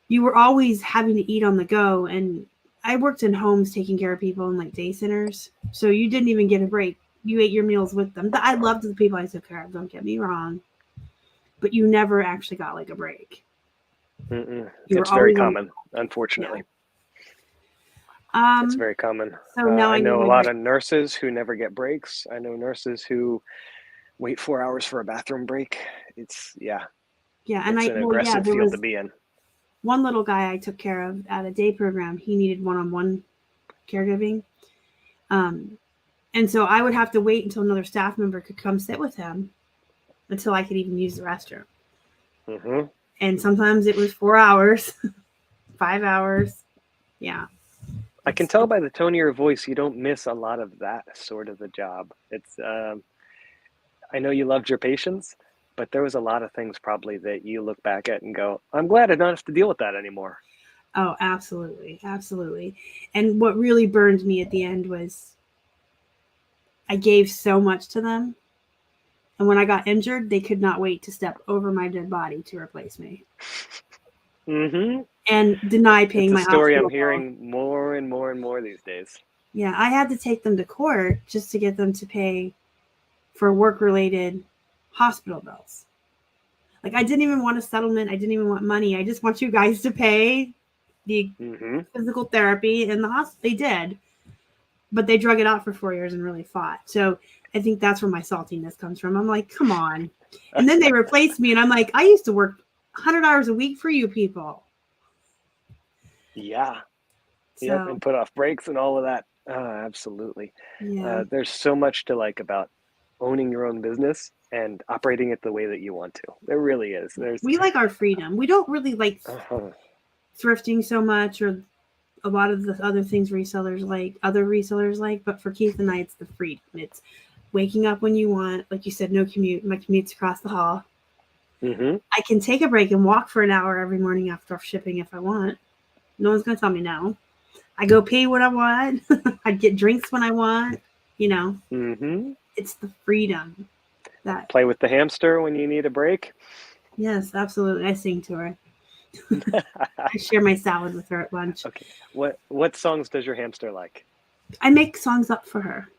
You were always having to eat on the go. And I worked in homes taking care of people in like day centers. So you didn't even get a break. You ate your meals with them. I loved the people I took care of, don't get me wrong. But you never actually got like a break. It's very common, unfortunately. It's very common. So now I know a lot of nurses who never get breaks. I know nurses who wait 4 hours for a bathroom break. It's an aggressive field to be in. One little guy I took care of at a day program, he needed one-on-one caregiving. And so I would have to wait until another staff member could come sit with him until I could even use the restroom. And sometimes it was 4 hours, 5 hours. Yeah. I can tell by the tone of your voice, you don't miss a lot of that sort of a job. It's, I know you loved your patients, but there was a lot of things probably that you look back at and go, I'm glad I don't have to deal with that anymore. Oh, absolutely. Absolutely. And what really burned me at the end was I gave so much to them. And when I got injured, they could not wait to step over my dead body to replace me. Mm-hmm. And deny paying It's my a story hospital I'm hearing more and more and more these days. Yeah, I had to take them to court just to get them to pay for work-related hospital bills. Like, I didn't even want a settlement. I didn't even want money. I just want you guys to pay the physical therapy in the hospital. They did, but they drug it out for 4 years and really fought. So I think that's where my saltiness comes from. I'm like, come on. And then they replaced me, and I'm like, I used to work 100 hours a week for you people. Yeah. So, yep, and put off breaks and all of that. Absolutely. yeah. There's so much to like about owning your own business and operating it the way that you want to. There really is. We like our freedom. We don't really like thrifting so much, or a lot of the other things other resellers like, but for Keith and I, it's the freedom. It's waking up when you want. Like you said, no commute. My commute's across the hall. I can take a break and walk for an hour every morning after shipping if I want. No one's going to tell me no. I go pee when I want. I get drinks when I want. It's the freedom. That play with the hamster when you need a break. Yes, absolutely. I sing to her. I share my salad with her at lunch. Okay. What songs does your hamster like? I make songs up for her.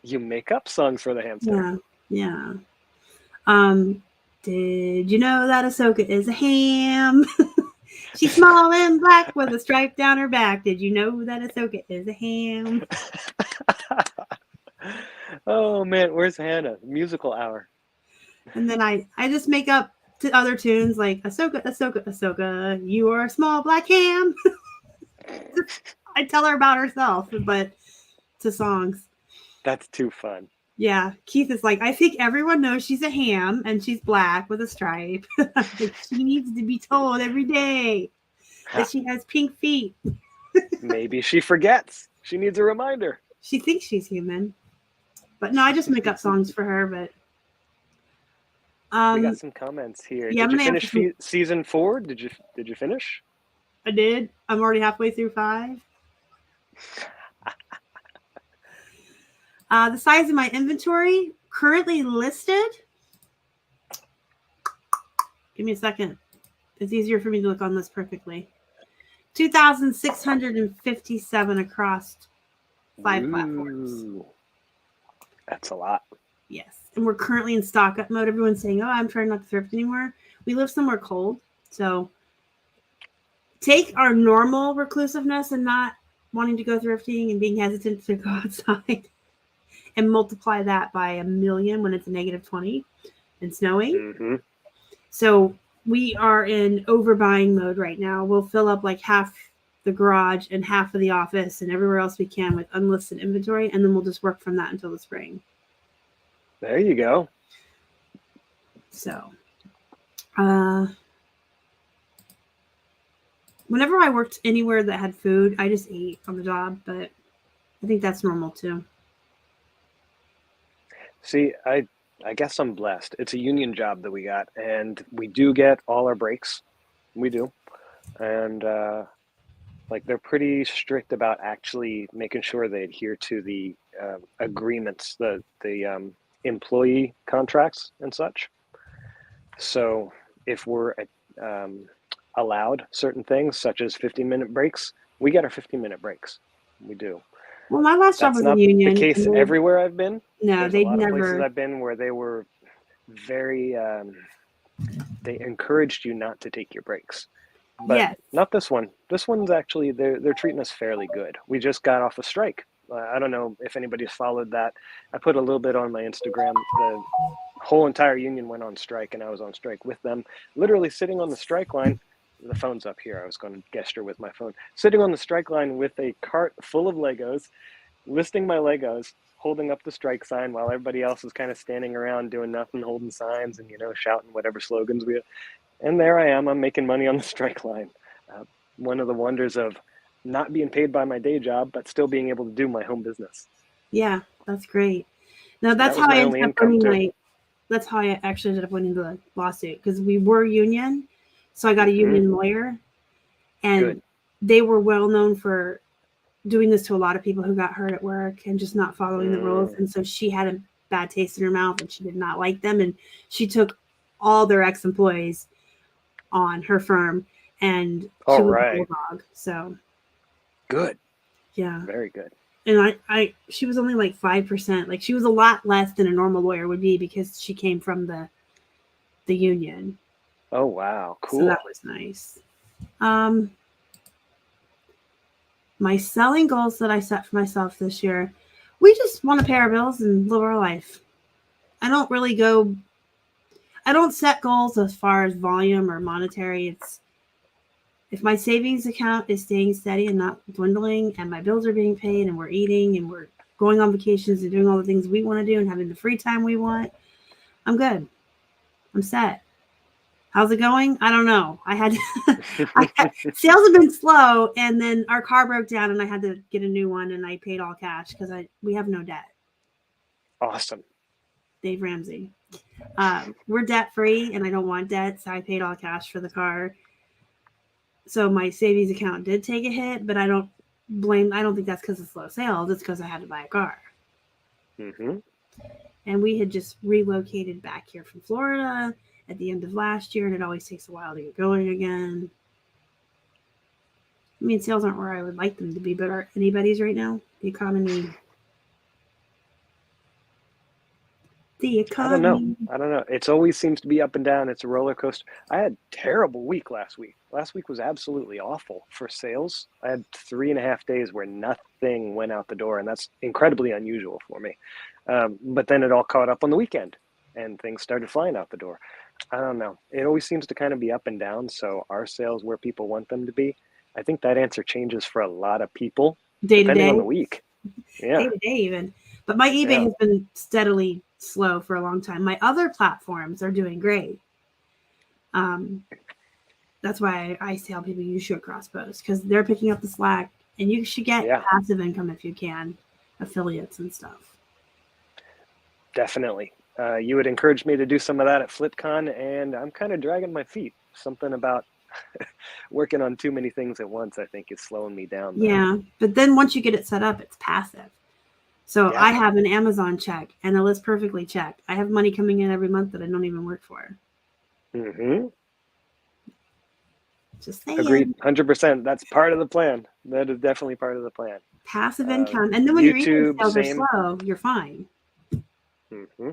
You make up songs for the hamster? Yeah. Did you know that Ahsoka is a ham? She's small and black with a stripe down her back. Did you know that Ahsoka is a ham? Oh man, where's Hannah? Musical hour. And then I just make up to other tunes like Ahsoka, Ahsoka, Ahsoka, you are a small black ham. I tell her about herself, but to songs. That's too fun. Yeah, Keith is like, I think everyone knows she's a ham and she's black with a stripe. Like, she needs to be told every day that she has pink feet. Maybe she forgets. She needs a reminder. She thinks she's human. But no, I just make up songs for her. But we got some comments here. Yeah, did you finish season 4? Did you finish? I did. I'm already halfway through 5. The size of my inventory currently listed. Give me a second. It's easier for me to look on this perfectly. 2,657 across 5 platforms. That's a lot. Yes. And we're currently in stock up mode. Everyone's saying, oh, I'm trying not to thrift anymore. We live somewhere cold. So take our normal reclusiveness and not wanting to go thrifting and being hesitant to go outside and multiply that by 1,000,000 when it's a -20 and snowing. So we are in overbuying mode right now. We'll fill up like half the garage and half of the office and everywhere else we can with unlisted inventory, and then we'll just work from that until the spring. There you go. So whenever I worked anywhere that had food, I just ate on the job, but I think that's normal too. See, I guess I'm blessed. It's a union job that we got, and we do get all our breaks. We do. And like, they're pretty strict about actually making sure they adhere to the agreements, the employee contracts and such. So if we're allowed certain things, such as 15-minute breaks, we get our 15-minute breaks. We do. Well, my last job was a union. That's not the case everywhere I've been. No, There's a lot of places I've been where they were very, they encouraged you not to take your breaks. But not this one. This one's actually, they're treating us fairly good. We just got off a strike. I don't know if anybody's followed that. I put a little bit on my Instagram. The whole entire union went on strike, and I was on strike with them. Literally sitting on the strike line. The phone's up here. I was going to gesture with my phone. Sitting on the strike line with a cart full of Legos, listing my Legos, holding up the strike sign while everybody else is kind of standing around doing nothing, holding signs and, shouting whatever slogans we have. And there I am. I'm making money on the strike line. One of the wonders of not being paid by my day job, but still being able to do my home business. Yeah, that's great. Now that's how I ended up winning that's how I actually ended up winning the lawsuit, because we were union. So I got a union lawyer, and they were well known for doing this to a lot of people who got hurt at work and just not following the rules. And so she had a bad taste in her mouth and she did not like them. And she took all their ex-employees on her firm, and she was a bulldog. So good. Yeah. Very good. And she was only like 5%. Like she was a lot less than a normal lawyer would be because she came from the union. Oh, wow. Cool. So that was nice. My selling goals that I set for myself this year, we just want to pay our bills and live our life. I don't set goals as far as volume or monetary. It's if my savings account is staying steady and not dwindling and my bills are being paid and we're eating and we're going on vacations and doing all the things we want to do and having the free time we want, I'm good. I'm set. How's it going? I don't know. Sales have been slow, and then our car broke down and I had to get a new one, and I paid all cash because we have no debt. Awesome. Dave Ramsey. We're debt free and I don't want debt, so I paid all cash for the car. So my savings account did take a hit, but I don't think that's because of slow sales. It's because I had to buy a car. Mm-hmm. And we had just relocated back here from Florida at the end of last year, and it always takes a while to get going again. I mean, sales aren't where I would like them to be, but are anybody's right now? The economy. I don't know. It always seems to be up and down. It's a roller coaster. I had a terrible week last week. Last week was absolutely awful for sales. I had 3.5 days where nothing went out the door, and that's incredibly unusual for me. But then it all caught up on the weekend, and things started flying out the door. I don't know. It always seems to kind of be up and down. So are sales where people want them to be? I think that answer changes for a lot of people depending on the week. Yeah. Day to day even. But my eBay has been steadily slow for a long time. My other platforms are doing great. That's why I tell people you should crosspost, because they're picking up the slack, and you should get passive income if you can, affiliates and stuff. Definitely. You would encourage me to do some of that at FlipCon, and I'm kind of dragging my feet. Something about working on too many things at once, I think, is slowing me down. Though. Yeah, but then once you get it set up, it's passive. So I have an Amazon check and a List Perfectly check. I have money coming in every month that I don't even work for. Mm-hmm. Just saying. Agreed, 100%. That's part of the plan. That is definitely part of the plan. Passive income. And then when your eBay sales are slow, you're fine. Mm-hmm.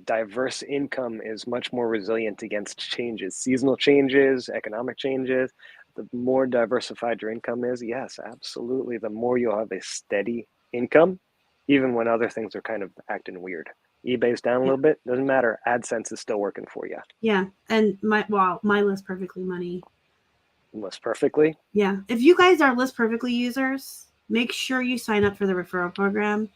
Diverse income is much more resilient against changes, seasonal changes, economic changes. The more diversified your income is, yes, absolutely. The more you'll have a steady income, even when other things are kind of acting weird. eBay's down a little bit, doesn't matter. AdSense is still working for you. Yeah, and my List Perfectly money. List Perfectly? Yeah. If you guys are List Perfectly users, make sure you sign up for the referral program.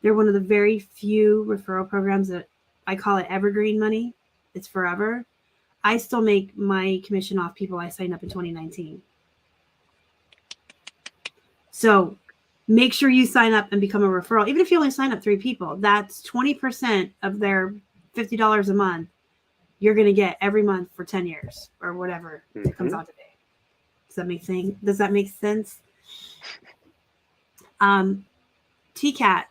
They're one of the very few referral programs that I call it evergreen money. It's forever. I still make my commission off people I signed up in 2019. So make sure you sign up and become a referral. Even if you only sign up 3 people, that's 20% of their $50 a month you're going to get every month for 10 years or whatever it comes out to be. Does that make sense? TCAT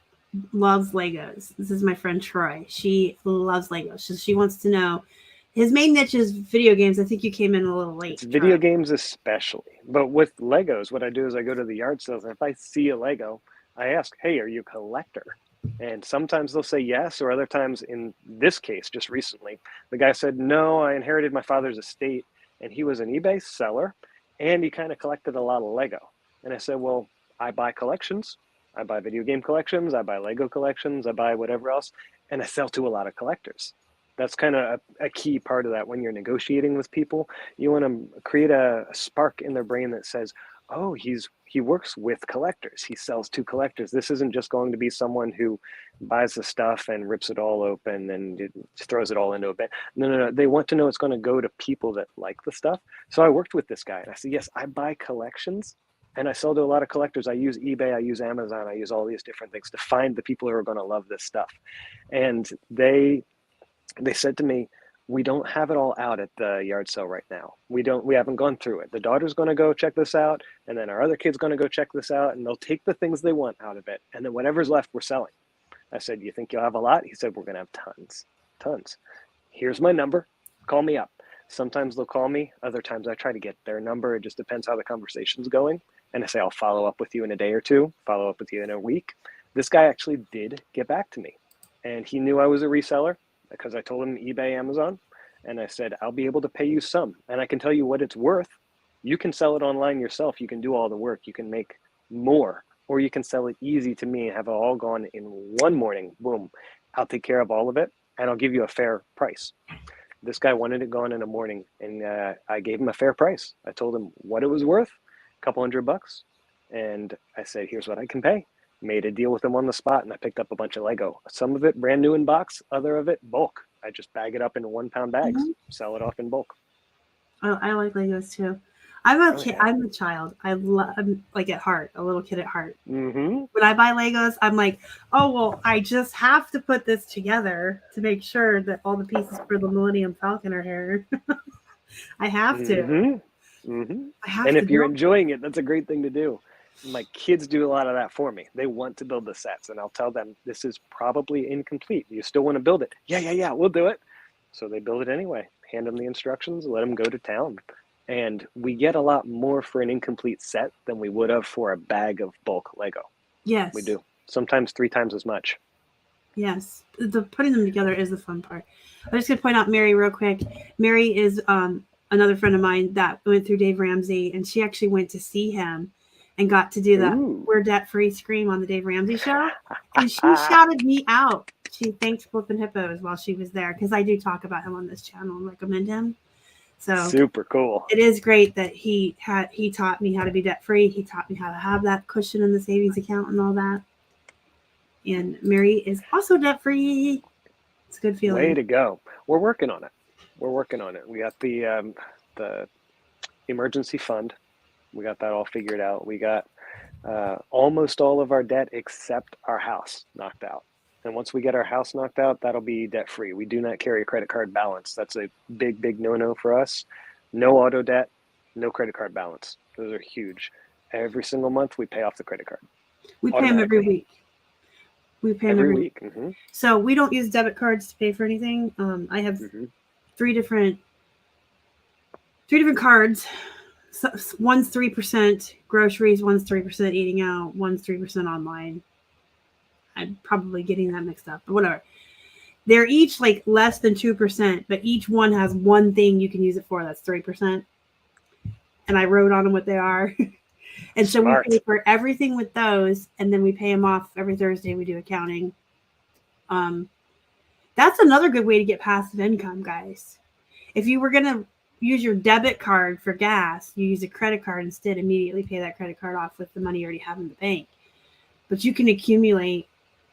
loves Legos. This is my friend Troy. She loves Legos. She wants to know. His main niche is video games. I think you came in a little late. It's video games especially. But with Legos, what I do is I go to the yard sales, and if I see a Lego, I ask, hey, are you a collector? And sometimes they'll say yes, or other times, in this case, just recently, the guy said, no, I inherited my father's estate, and he was an eBay seller, and he kind of collected a lot of Lego. And I said, well, I buy collections. I buy video game collections. I buy Lego collections. I buy whatever else, and I sell to a lot of collectors. That's kind of a key part of that when you're negotiating with people. You want to create a spark in their brain that says, oh, he works with collectors. He sells to collectors. This isn't just going to be someone who buys the stuff and rips it all open and throws it all into a bin. No. They want to know it's going to go to people that like the stuff. So I worked with this guy, and I said, yes, I buy collections, and I sell to a lot of collectors. I use eBay, I use Amazon, I use all these different things to find the people who are going to love this stuff. And they said to me, We don't have it all out at the yard sale right now. We haven't gone through it. The daughter's going to go check this out, and then our other kid's going to go check this out, and they'll take the things they want out of it, and then whatever's left, we're selling. I said, you think you'll have a lot? He said, we're going to have tons. Here's my number. Call me up. Sometimes they'll call me. Other times I try to get their number. It just depends how the conversation's going. And I say, I'll follow up with you in a day or two, follow up with you in a week. This guy actually did get back to me, and he knew I was a reseller because I told him eBay, Amazon. And I said, I'll be able to pay you some, and I can tell you what it's worth. You can sell it online yourself. You can do all the work. You can make more, or you can sell it easy to me and have it all gone in one morning. Boom. I'll take care of all of it, and I'll give you a fair price. This guy wanted it gone in a morning, and I gave him a fair price. I told him what it was worth, a couple $100, and I said, here's what I can pay. Made a deal with him on the spot, and I picked up a bunch of Lego. Some of it brand new in box, other of it bulk. I just bag it up in 1 pound bags, sell it off in bulk. Oh, I like Legos too. I'm a kid. Yeah. I'm a child. I'm like at heart, a little kid at heart. Mm-hmm. When I buy Legos, I'm like, oh, well, I just have to put this together to make sure that all the pieces for the Millennium Falcon are here. I have to. Mm-hmm. Mm-hmm. I have and to if you're enjoying it, that's a great thing to do. My kids do a lot of that for me. They want to build the sets, and I'll tell them, this is probably incomplete. You still want to build it? Yeah, we'll do it. So they build it anyway. Hand them the instructions, let them go to town. And we get a lot more for an incomplete set than we would have for a bag of bulk Lego. Yes. We do. Sometimes 3 times as much. Yes. The putting them together is the fun part. I'm just going to point out Mary real quick. Mary is another friend of mine that went through Dave Ramsey, and she actually went to see him and got to do that "We're Debt-Free" scream on the Dave Ramsey show. And she shouted me out. She thanked Flippin' Hippos while she was there, because I do talk about him on this channel and recommend him. So super cool. It is great that he taught me how to be debt-free. He taught me how to have that cushion in the savings account and all that. And Mary is also debt-free. It's a good feeling. Way to go. We're working on it. We got the emergency fund. We got that all figured out. We got almost all of our debt except our house knocked out. And once we get our house knocked out, that'll be debt free. We do not carry a credit card balance. That's a big no-no for us. No auto debt, no credit card balance. Those are huge. Every single month we pay off the credit card. We pay them every week. We pay them every week. Mm-hmm. So we don't use debit cards to pay for anything. I have 3 different cards. So one's 3% groceries, one's 3% eating out, one's 3% online. I'm probably getting that mixed up, but whatever. They're each like less than 2%, but each one has one thing you can use it for. That's 3%. And I wrote on them what they are. And so Smart. we pay for everything with those, and then we pay them off every Thursday. We do accounting. That's another good way to get passive income, guys. If you were going to use your debit card for gas, you use a credit card instead, immediately pay that credit card off with the money you already have in the bank. But you can accumulate,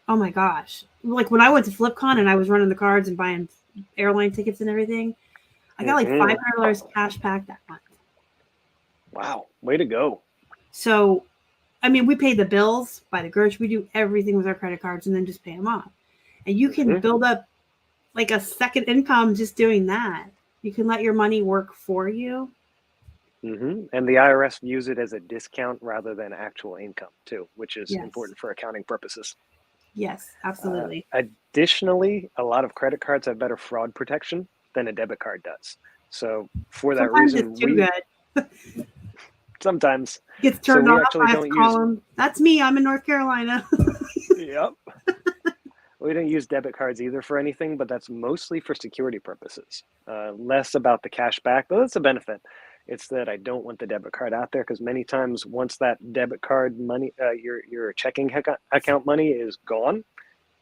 oh my gosh. Like when I went to FlipCon and I was running the cards and buying airline tickets and everything, I got like $500 cash back that month. Wow. Way to go. So, I mean, we pay the bills, buy the groceries, we do everything with our credit cards and then just pay them off. And you can build up like a second income just doing that. You can let your money work for you. And the IRS views it as a discount rather than actual income too, which is important for accounting purposes. Yes, absolutely. Additionally, a lot of credit cards have better fraud protection than a debit card does. So for that Sometimes reason, it's too good. Sometimes gets turned off. I have to call them. That's me. I'm in North Carolina. Yep. We don't use debit cards either for anything, but that's mostly for security purposes. Less about the cash back, but that's a benefit. It's that I don't want the debit card out there because many times once that debit card money, your checking account money is gone,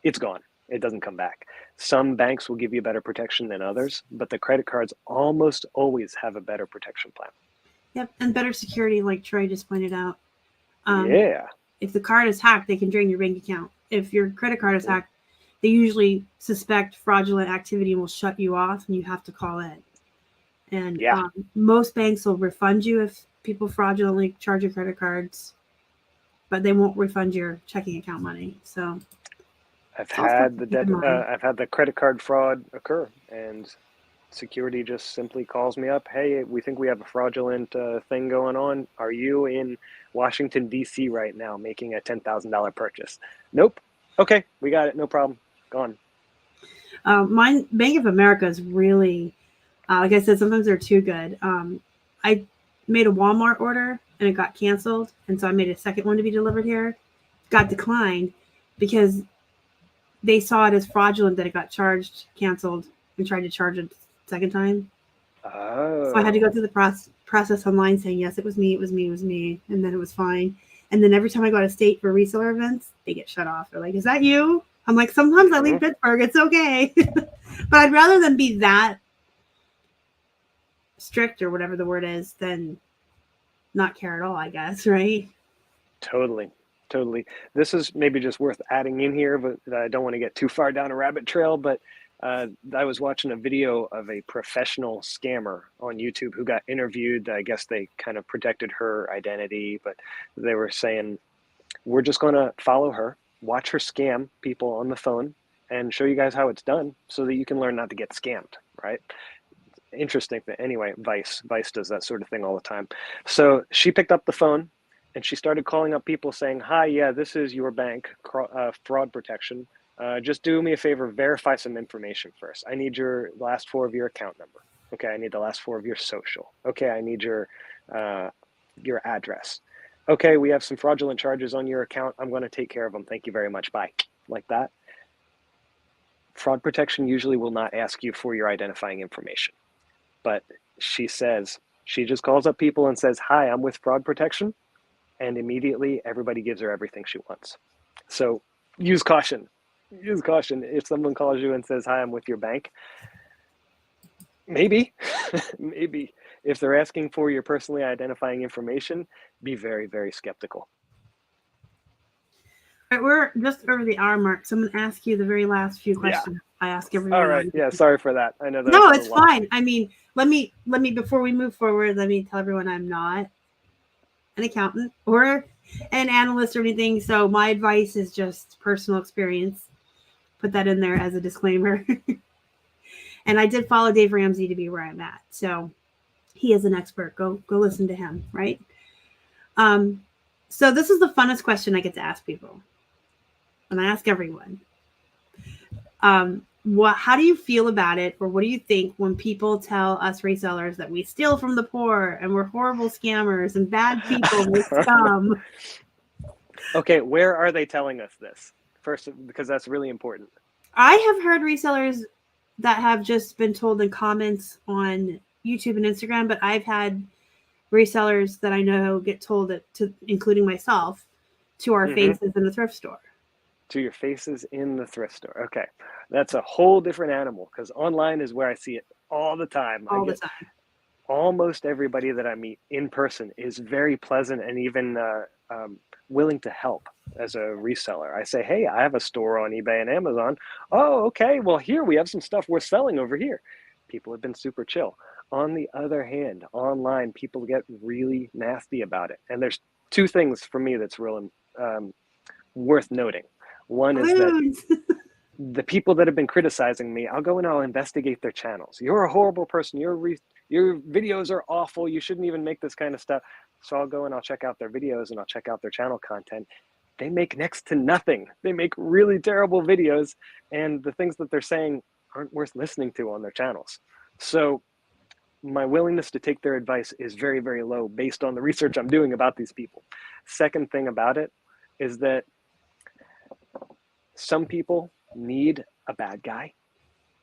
it's gone. It doesn't come back. Some banks will give you better protection than others, but the credit cards almost always have a better protection plan. Yep, and better security, like Troy just pointed out. If the card is hacked, they can drain your bank account. If your credit card is hacked, they usually suspect fraudulent activity and will shut you off, and you have to call in. And most banks will refund you if people fraudulently charge your credit cards, but they won't refund your checking account money. So I've had the credit card fraud occur, and security just simply calls me up. Hey, we think we have a fraudulent thing going on. Are you in Washington, D.C. right now making a $10,000 purchase? Nope. Okay, we got it. No problem. Gone. Mine, Bank of America is really, like I said, sometimes they're too good. I made a Walmart order and it got canceled. And so I made a second one to be delivered here. Got declined because they saw it as fraudulent that it got charged, canceled, and tried to charge it second time. Oh. So I had to go through the process online saying, yes, it was me, and then it was fine. And then every time I go to state for reseller events, they get shut off. They're like, is that you? I'm like, sometimes I leave Pittsburgh. It's okay. But I'd rather than be that strict or whatever the word is than not care at all, I guess, right? Totally. This is maybe just worth adding in here, but I don't want to get too far down a rabbit trail, but I was watching a video of a professional scammer on YouTube who got interviewed. I guess they kind of protected her identity, but they were saying, we're just going to follow her, watch her scam people on the phone, and show you guys how it's done so that you can learn not to get scammed, right? Interesting. Anyway, Vice does that sort of thing all the time. So she picked up the phone and she started calling up people saying, hi, yeah, this is your bank, fraud protection. Just do me a favor, verify some information first. I need your last four of your account number. Okay, I need the last four of your social. Okay, I need your address. Okay, we have some fraudulent charges on your account. I'm going to take care of them. Thank you very much. Bye. Like that. Fraud protection usually will not ask you for your identifying information. But she just calls up people and says, hi, I'm with fraud protection. And immediately everybody gives her everything she wants. So use caution. If someone calls you and says, hi, I'm with your bank, maybe, if they're asking for your personally identifying information, be very, very skeptical. All right, we're just over the hour mark. So I'm going to ask you the very last few questions. I ask everyone. All right. Yeah. Sorry for that. I know that. No, it's fine. I mean, let me, before we move forward, let me tell everyone I'm not an accountant or an analyst or anything. So my advice is just personal experience. Put that in there as a disclaimer. And I did follow Dave Ramsey to be where I'm at. So he is an expert. Go listen to him. Right. So this is the funnest question I get to ask people. And I ask everyone. How do you feel about it, or what do you think when people tell us resellers that we steal from the poor and we're horrible scammers and bad people with scum? Okay, where are they telling us this? First, because that's really important. I have heard resellers that have just been told in comments on YouTube and Instagram, but I've had resellers that I know get told it to, including myself, to our faces in the thrift store. To your faces in the thrift store. Okay. That's a whole different animal, because online is where I see it all the time. All the time. Almost everybody that I meet in person is very pleasant and even willing to help as a reseller. I say, hey, I have a store on eBay and Amazon. Oh, okay. Well, here we have some stuff we're selling over here. People have been super chill. On the other hand, online, people get really nasty about it. And there's two things for me that's really worth noting. One is that the people that have been criticizing me, I'll go and I'll investigate their channels. You're a horrible person. Your videos are awful. You shouldn't even make this kind of stuff. So I'll go and I'll check out their videos and I'll check out their channel content. They make next to nothing. They make really terrible videos, and the things that they're saying aren't worth listening to on their channels. So my willingness to take their advice is very, very low based on the research I'm doing about these people. Second thing about it is that some people need a bad guy.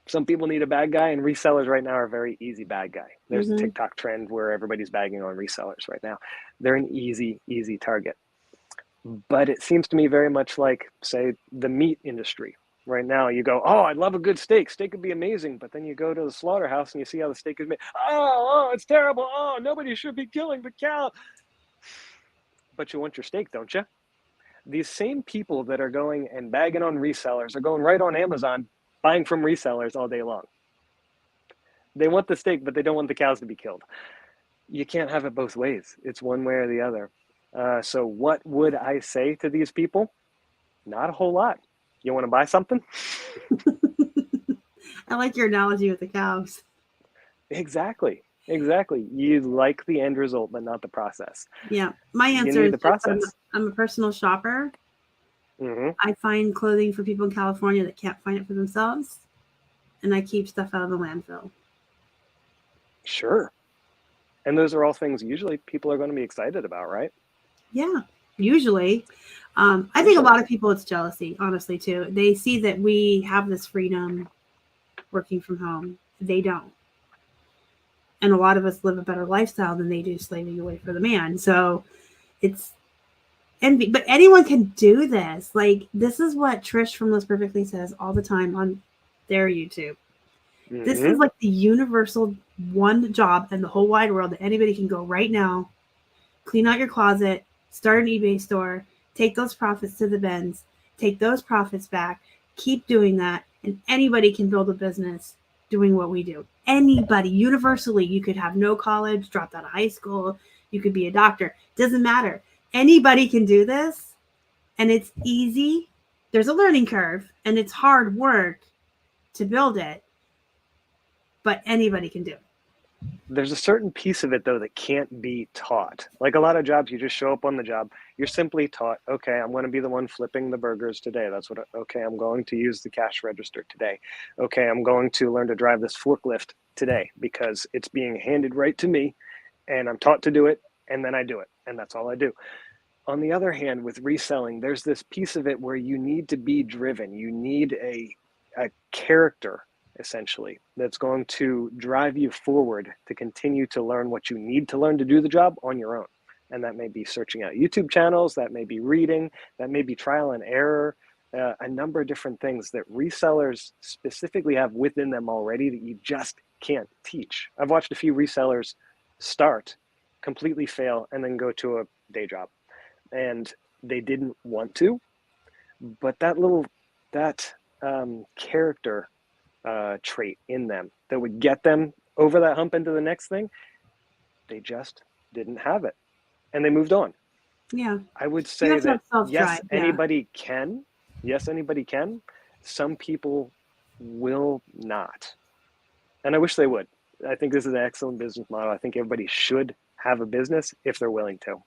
Some people need a bad guy, and resellers right now are a very easy bad guy. There's a TikTok trend where everybody's bagging on resellers right now. They're an easy target. But it seems to me very much like, say, the meat industry. Right now, you go, oh, I love a good steak. Steak would be amazing. But then you go to the slaughterhouse and you see how the steak is made. Oh, it's terrible. Oh, nobody should be killing the cow. But you want your steak, don't you? These same people that are going and bagging on resellers are going right on Amazon, buying from resellers all day long. They want the steak, but they don't want the cows to be killed. You can't have it both ways. It's one way or the other. So what would I say to these people? Not a whole lot. You want to buy something? I like your analogy with the cows. Exactly. Exactly. You like the end result, but not the process. Yeah. My You answer need is the just process. I'm a personal shopper. Hmm. I find clothing for people in California that can't find it for themselves, and I keep stuff out of the landfill. Sure. And those are all things usually people are going to be excited about, right? Yeah, usually. I think a Usually. lot of people, it's jealousy, honestly, too. They see that we have this freedom working from home. They don't. And a lot of us live a better lifestyle than they do slaving away for the man. So it's envy. But anyone can do this. Like, this is what Trish from Lives Perfectly says all the time on their YouTube. This Hmm. is like the universal one job in the whole wide world that anybody can go right now, clean out your closet, start an eBay store, take those profits to the bins, take those profits back, keep doing that, and anybody can build a business doing what we do. Anybody, universally, you could have no college, dropped out of high school, you could be a doctor, doesn't matter. Anybody can do this, and it's easy. There's a learning curve, and it's hard work to build it, but anybody can do it. There's a certain piece of it, though, that can't be taught. Like a lot of jobs, you just show up on the job. You're simply taught, okay, I'm going to be the one flipping the burgers today. Okay, I'm going to use the cash register today. Okay, I'm going to learn to drive this forklift today because it's being handed right to me and I'm taught to do it, and then I do it. And that's all I do. On the other hand, with reselling, there's this piece of it where you need to be driven. You need a character, essentially, that's going to drive you forward to continue to learn what you need to learn to do the job on your own. And that may be searching out YouTube channels, that may be reading, that may be trial and error, a number of different things that resellers specifically have within them already that you just can't teach. I've watched a few resellers start, completely fail, and then go to a day job. And they didn't want to, but that character trait in them that would get them over that hump into the next thing, they just didn't have it, and they moved on. Yeah. I would You say have to that have self yes, drive. Yeah. anybody can. Yes, anybody can. Some people will not, and I wish they would. I think this is an excellent business model. I think everybody should have a business if they're willing to.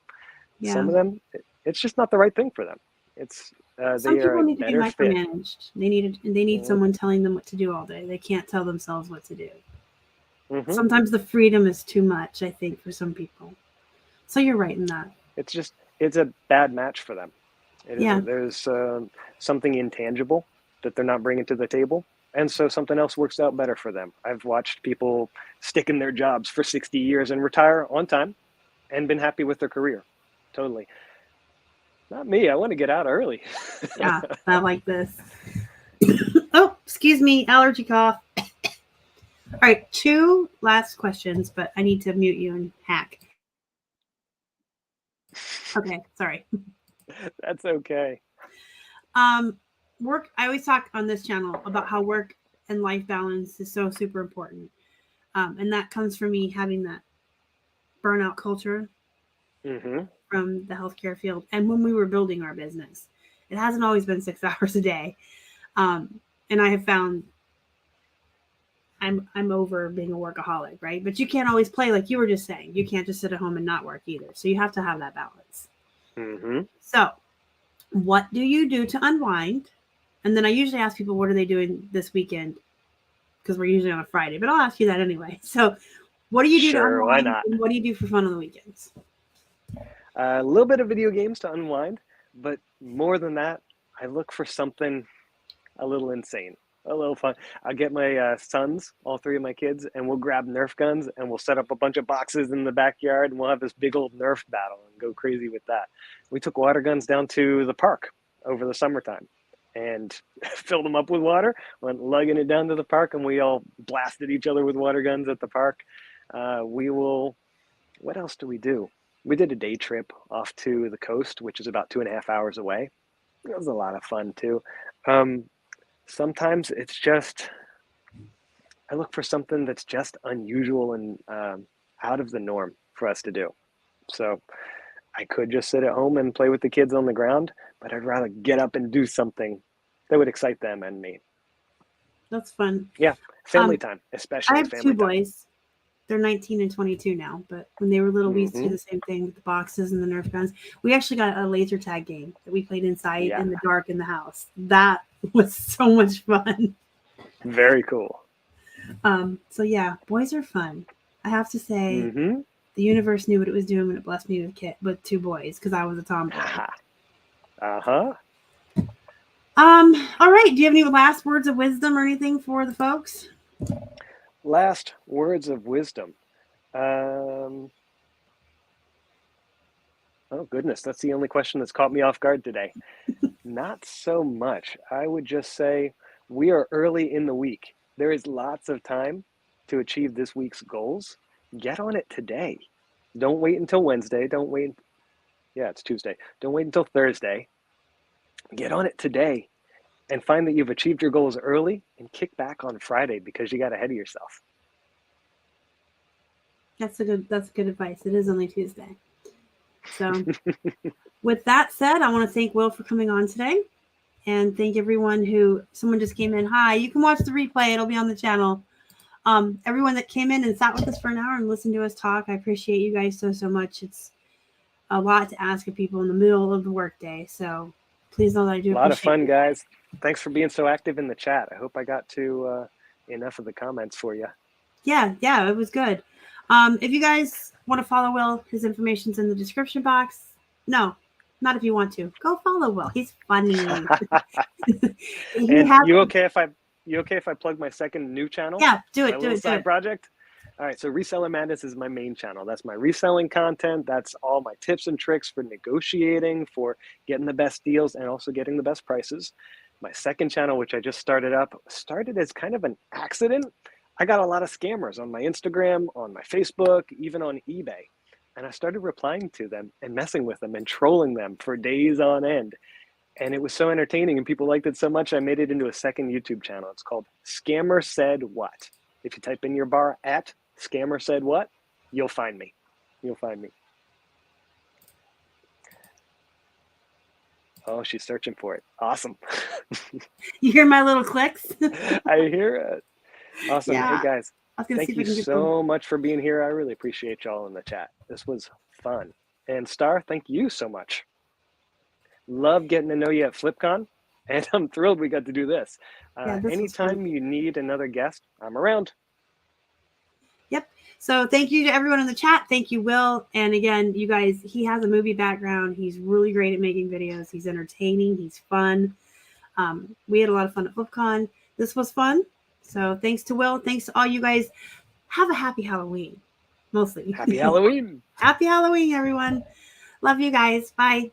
Yeah. Some of them, it's just not the right thing for them. It's Some they are people a need to be better fit. micromanaged. They need Mm-hmm. someone telling them what to do all day. They can't tell themselves what to do. Mm-hmm. Sometimes the freedom is too much, I think, for some people. So you're right in that. It's a bad match for them. Yeah. There's something intangible that they're not bringing to the table, and so something else works out better for them. I've watched people stick in their jobs for 60 years and retire on time, and been happy with their career. Totally. Not me. I want to get out early. Yeah. I like this. Oh, excuse me. Allergy cough. All right. Two last questions, but I need to mute you and hack. Okay. Sorry. That's okay. Work. I always talk on this channel about how work and life balance is so super important. And that comes from me having that burnout culture Mm-hmm. from the healthcare field. And when we were building our business, it hasn't always been 6 hours a day. And I have found I'm over being a workaholic, right? But you can't always play like you were just saying. You can't just sit at home and not work either. So you have to have that balance. Mm-hmm. So, what do you do to unwind? And then I usually ask people, what are they doing this weekend? Because we're usually on a Friday, but I'll ask you that anyway. So, what do you do to Sure, why unwind? not? And what do you do for fun on the weekends? A little bit of video games to unwind, but more than that, I look for something a little insane, a little fun. I'll get my sons, all three of my kids, and we'll grab Nerf guns and we'll set up a bunch of boxes in the backyard and we'll have this big old Nerf battle and go crazy with that. We took water guns down to the park over the summertime and filled them up with water, went lugging it down to the park, and we all blasted each other with water guns at the park. What else do we do? We did a day trip off to the coast, which is about 2.5 hours away. It was a lot of fun too. Um, Sometimes it's just, I look for something that's just unusual and out of the norm for us to do. So I could just sit at home and play with the kids on the ground, but I'd rather get up and do something that would excite them and me. That's fun. Yeah, family Um, time, I especially have two family time. boys. they're 19 and 22 now, but when they were little, we used to do the same thing with the boxes and the Nerf guns. We actually got a laser tag game that we played inside in the dark in the house. That was so much fun. Very cool. So yeah, boys are fun. I have to say, the universe knew what it was doing when it blessed me with 2 boys, because I was a tomboy. All right. Do you have any last words of wisdom or anything for the folks? Last words of wisdom. Oh goodness, that's the only question that's caught me off guard today. Not so much. I would just say we are early in the week. There is lots of time to achieve this week's goals. Get on it today. Don't wait until Wednesday. It's Tuesday. Don't wait until Thursday. Get on it today and find that you've achieved your goals early and kick back on Friday because you got ahead of yourself. That's good advice. It is only Tuesday. So with that said, I want to thank Will for coming on today, and thank everyone someone just came in. Hi, you can watch the replay. It'll be on the channel. Everyone that came in and sat with us for an hour and listened to us talk, I appreciate you guys so much. It's a lot to ask of people in the middle of the workday. So please know that I do. A lot of fun, guys. Thanks for being so active in the chat. I hope I got to enough of the comments for you. Yeah, it was good. If you guys want to follow Will, his information's in the description box. No, not if you want to. Go follow Will. He's funny. You okay if I plug my second new channel? Yeah, do it. My little side project. All right, so Reseller Madness is my main channel. That's my reselling content. That's all my tips and tricks for negotiating, for getting the best deals, and also getting the best prices. My second channel, which I just started as kind of an accident. I got a lot of scammers on my Instagram, on my Facebook, even on eBay. And I started replying to them and messing with them and trolling them for days on end. And it was so entertaining and people liked it so much, I made it into a second YouTube channel. It's called Scammer Said What. If you type in your bar at Scammer Said What, you'll find me. Oh, she's searching for it. Awesome. You hear my little clicks? I hear it. Awesome. Yeah. Hey, guys. Thank you so much for being here. I really appreciate y'all in the chat. This was fun. And Star, thank you so much. Love getting to know you at FlipCon. And I'm thrilled we got to do this. Anytime you need another guest, I'm around. Yep. So thank you to everyone in the chat. Thank you, Will. And again, you guys, he has a movie background. He's really great at making videos. He's entertaining. He's fun. We had a lot of fun at FlipCon. This was fun. So thanks to Will. Thanks to all you guys. Have a happy Halloween. Mostly. Happy Halloween. Happy Halloween, everyone. Love you guys. Bye.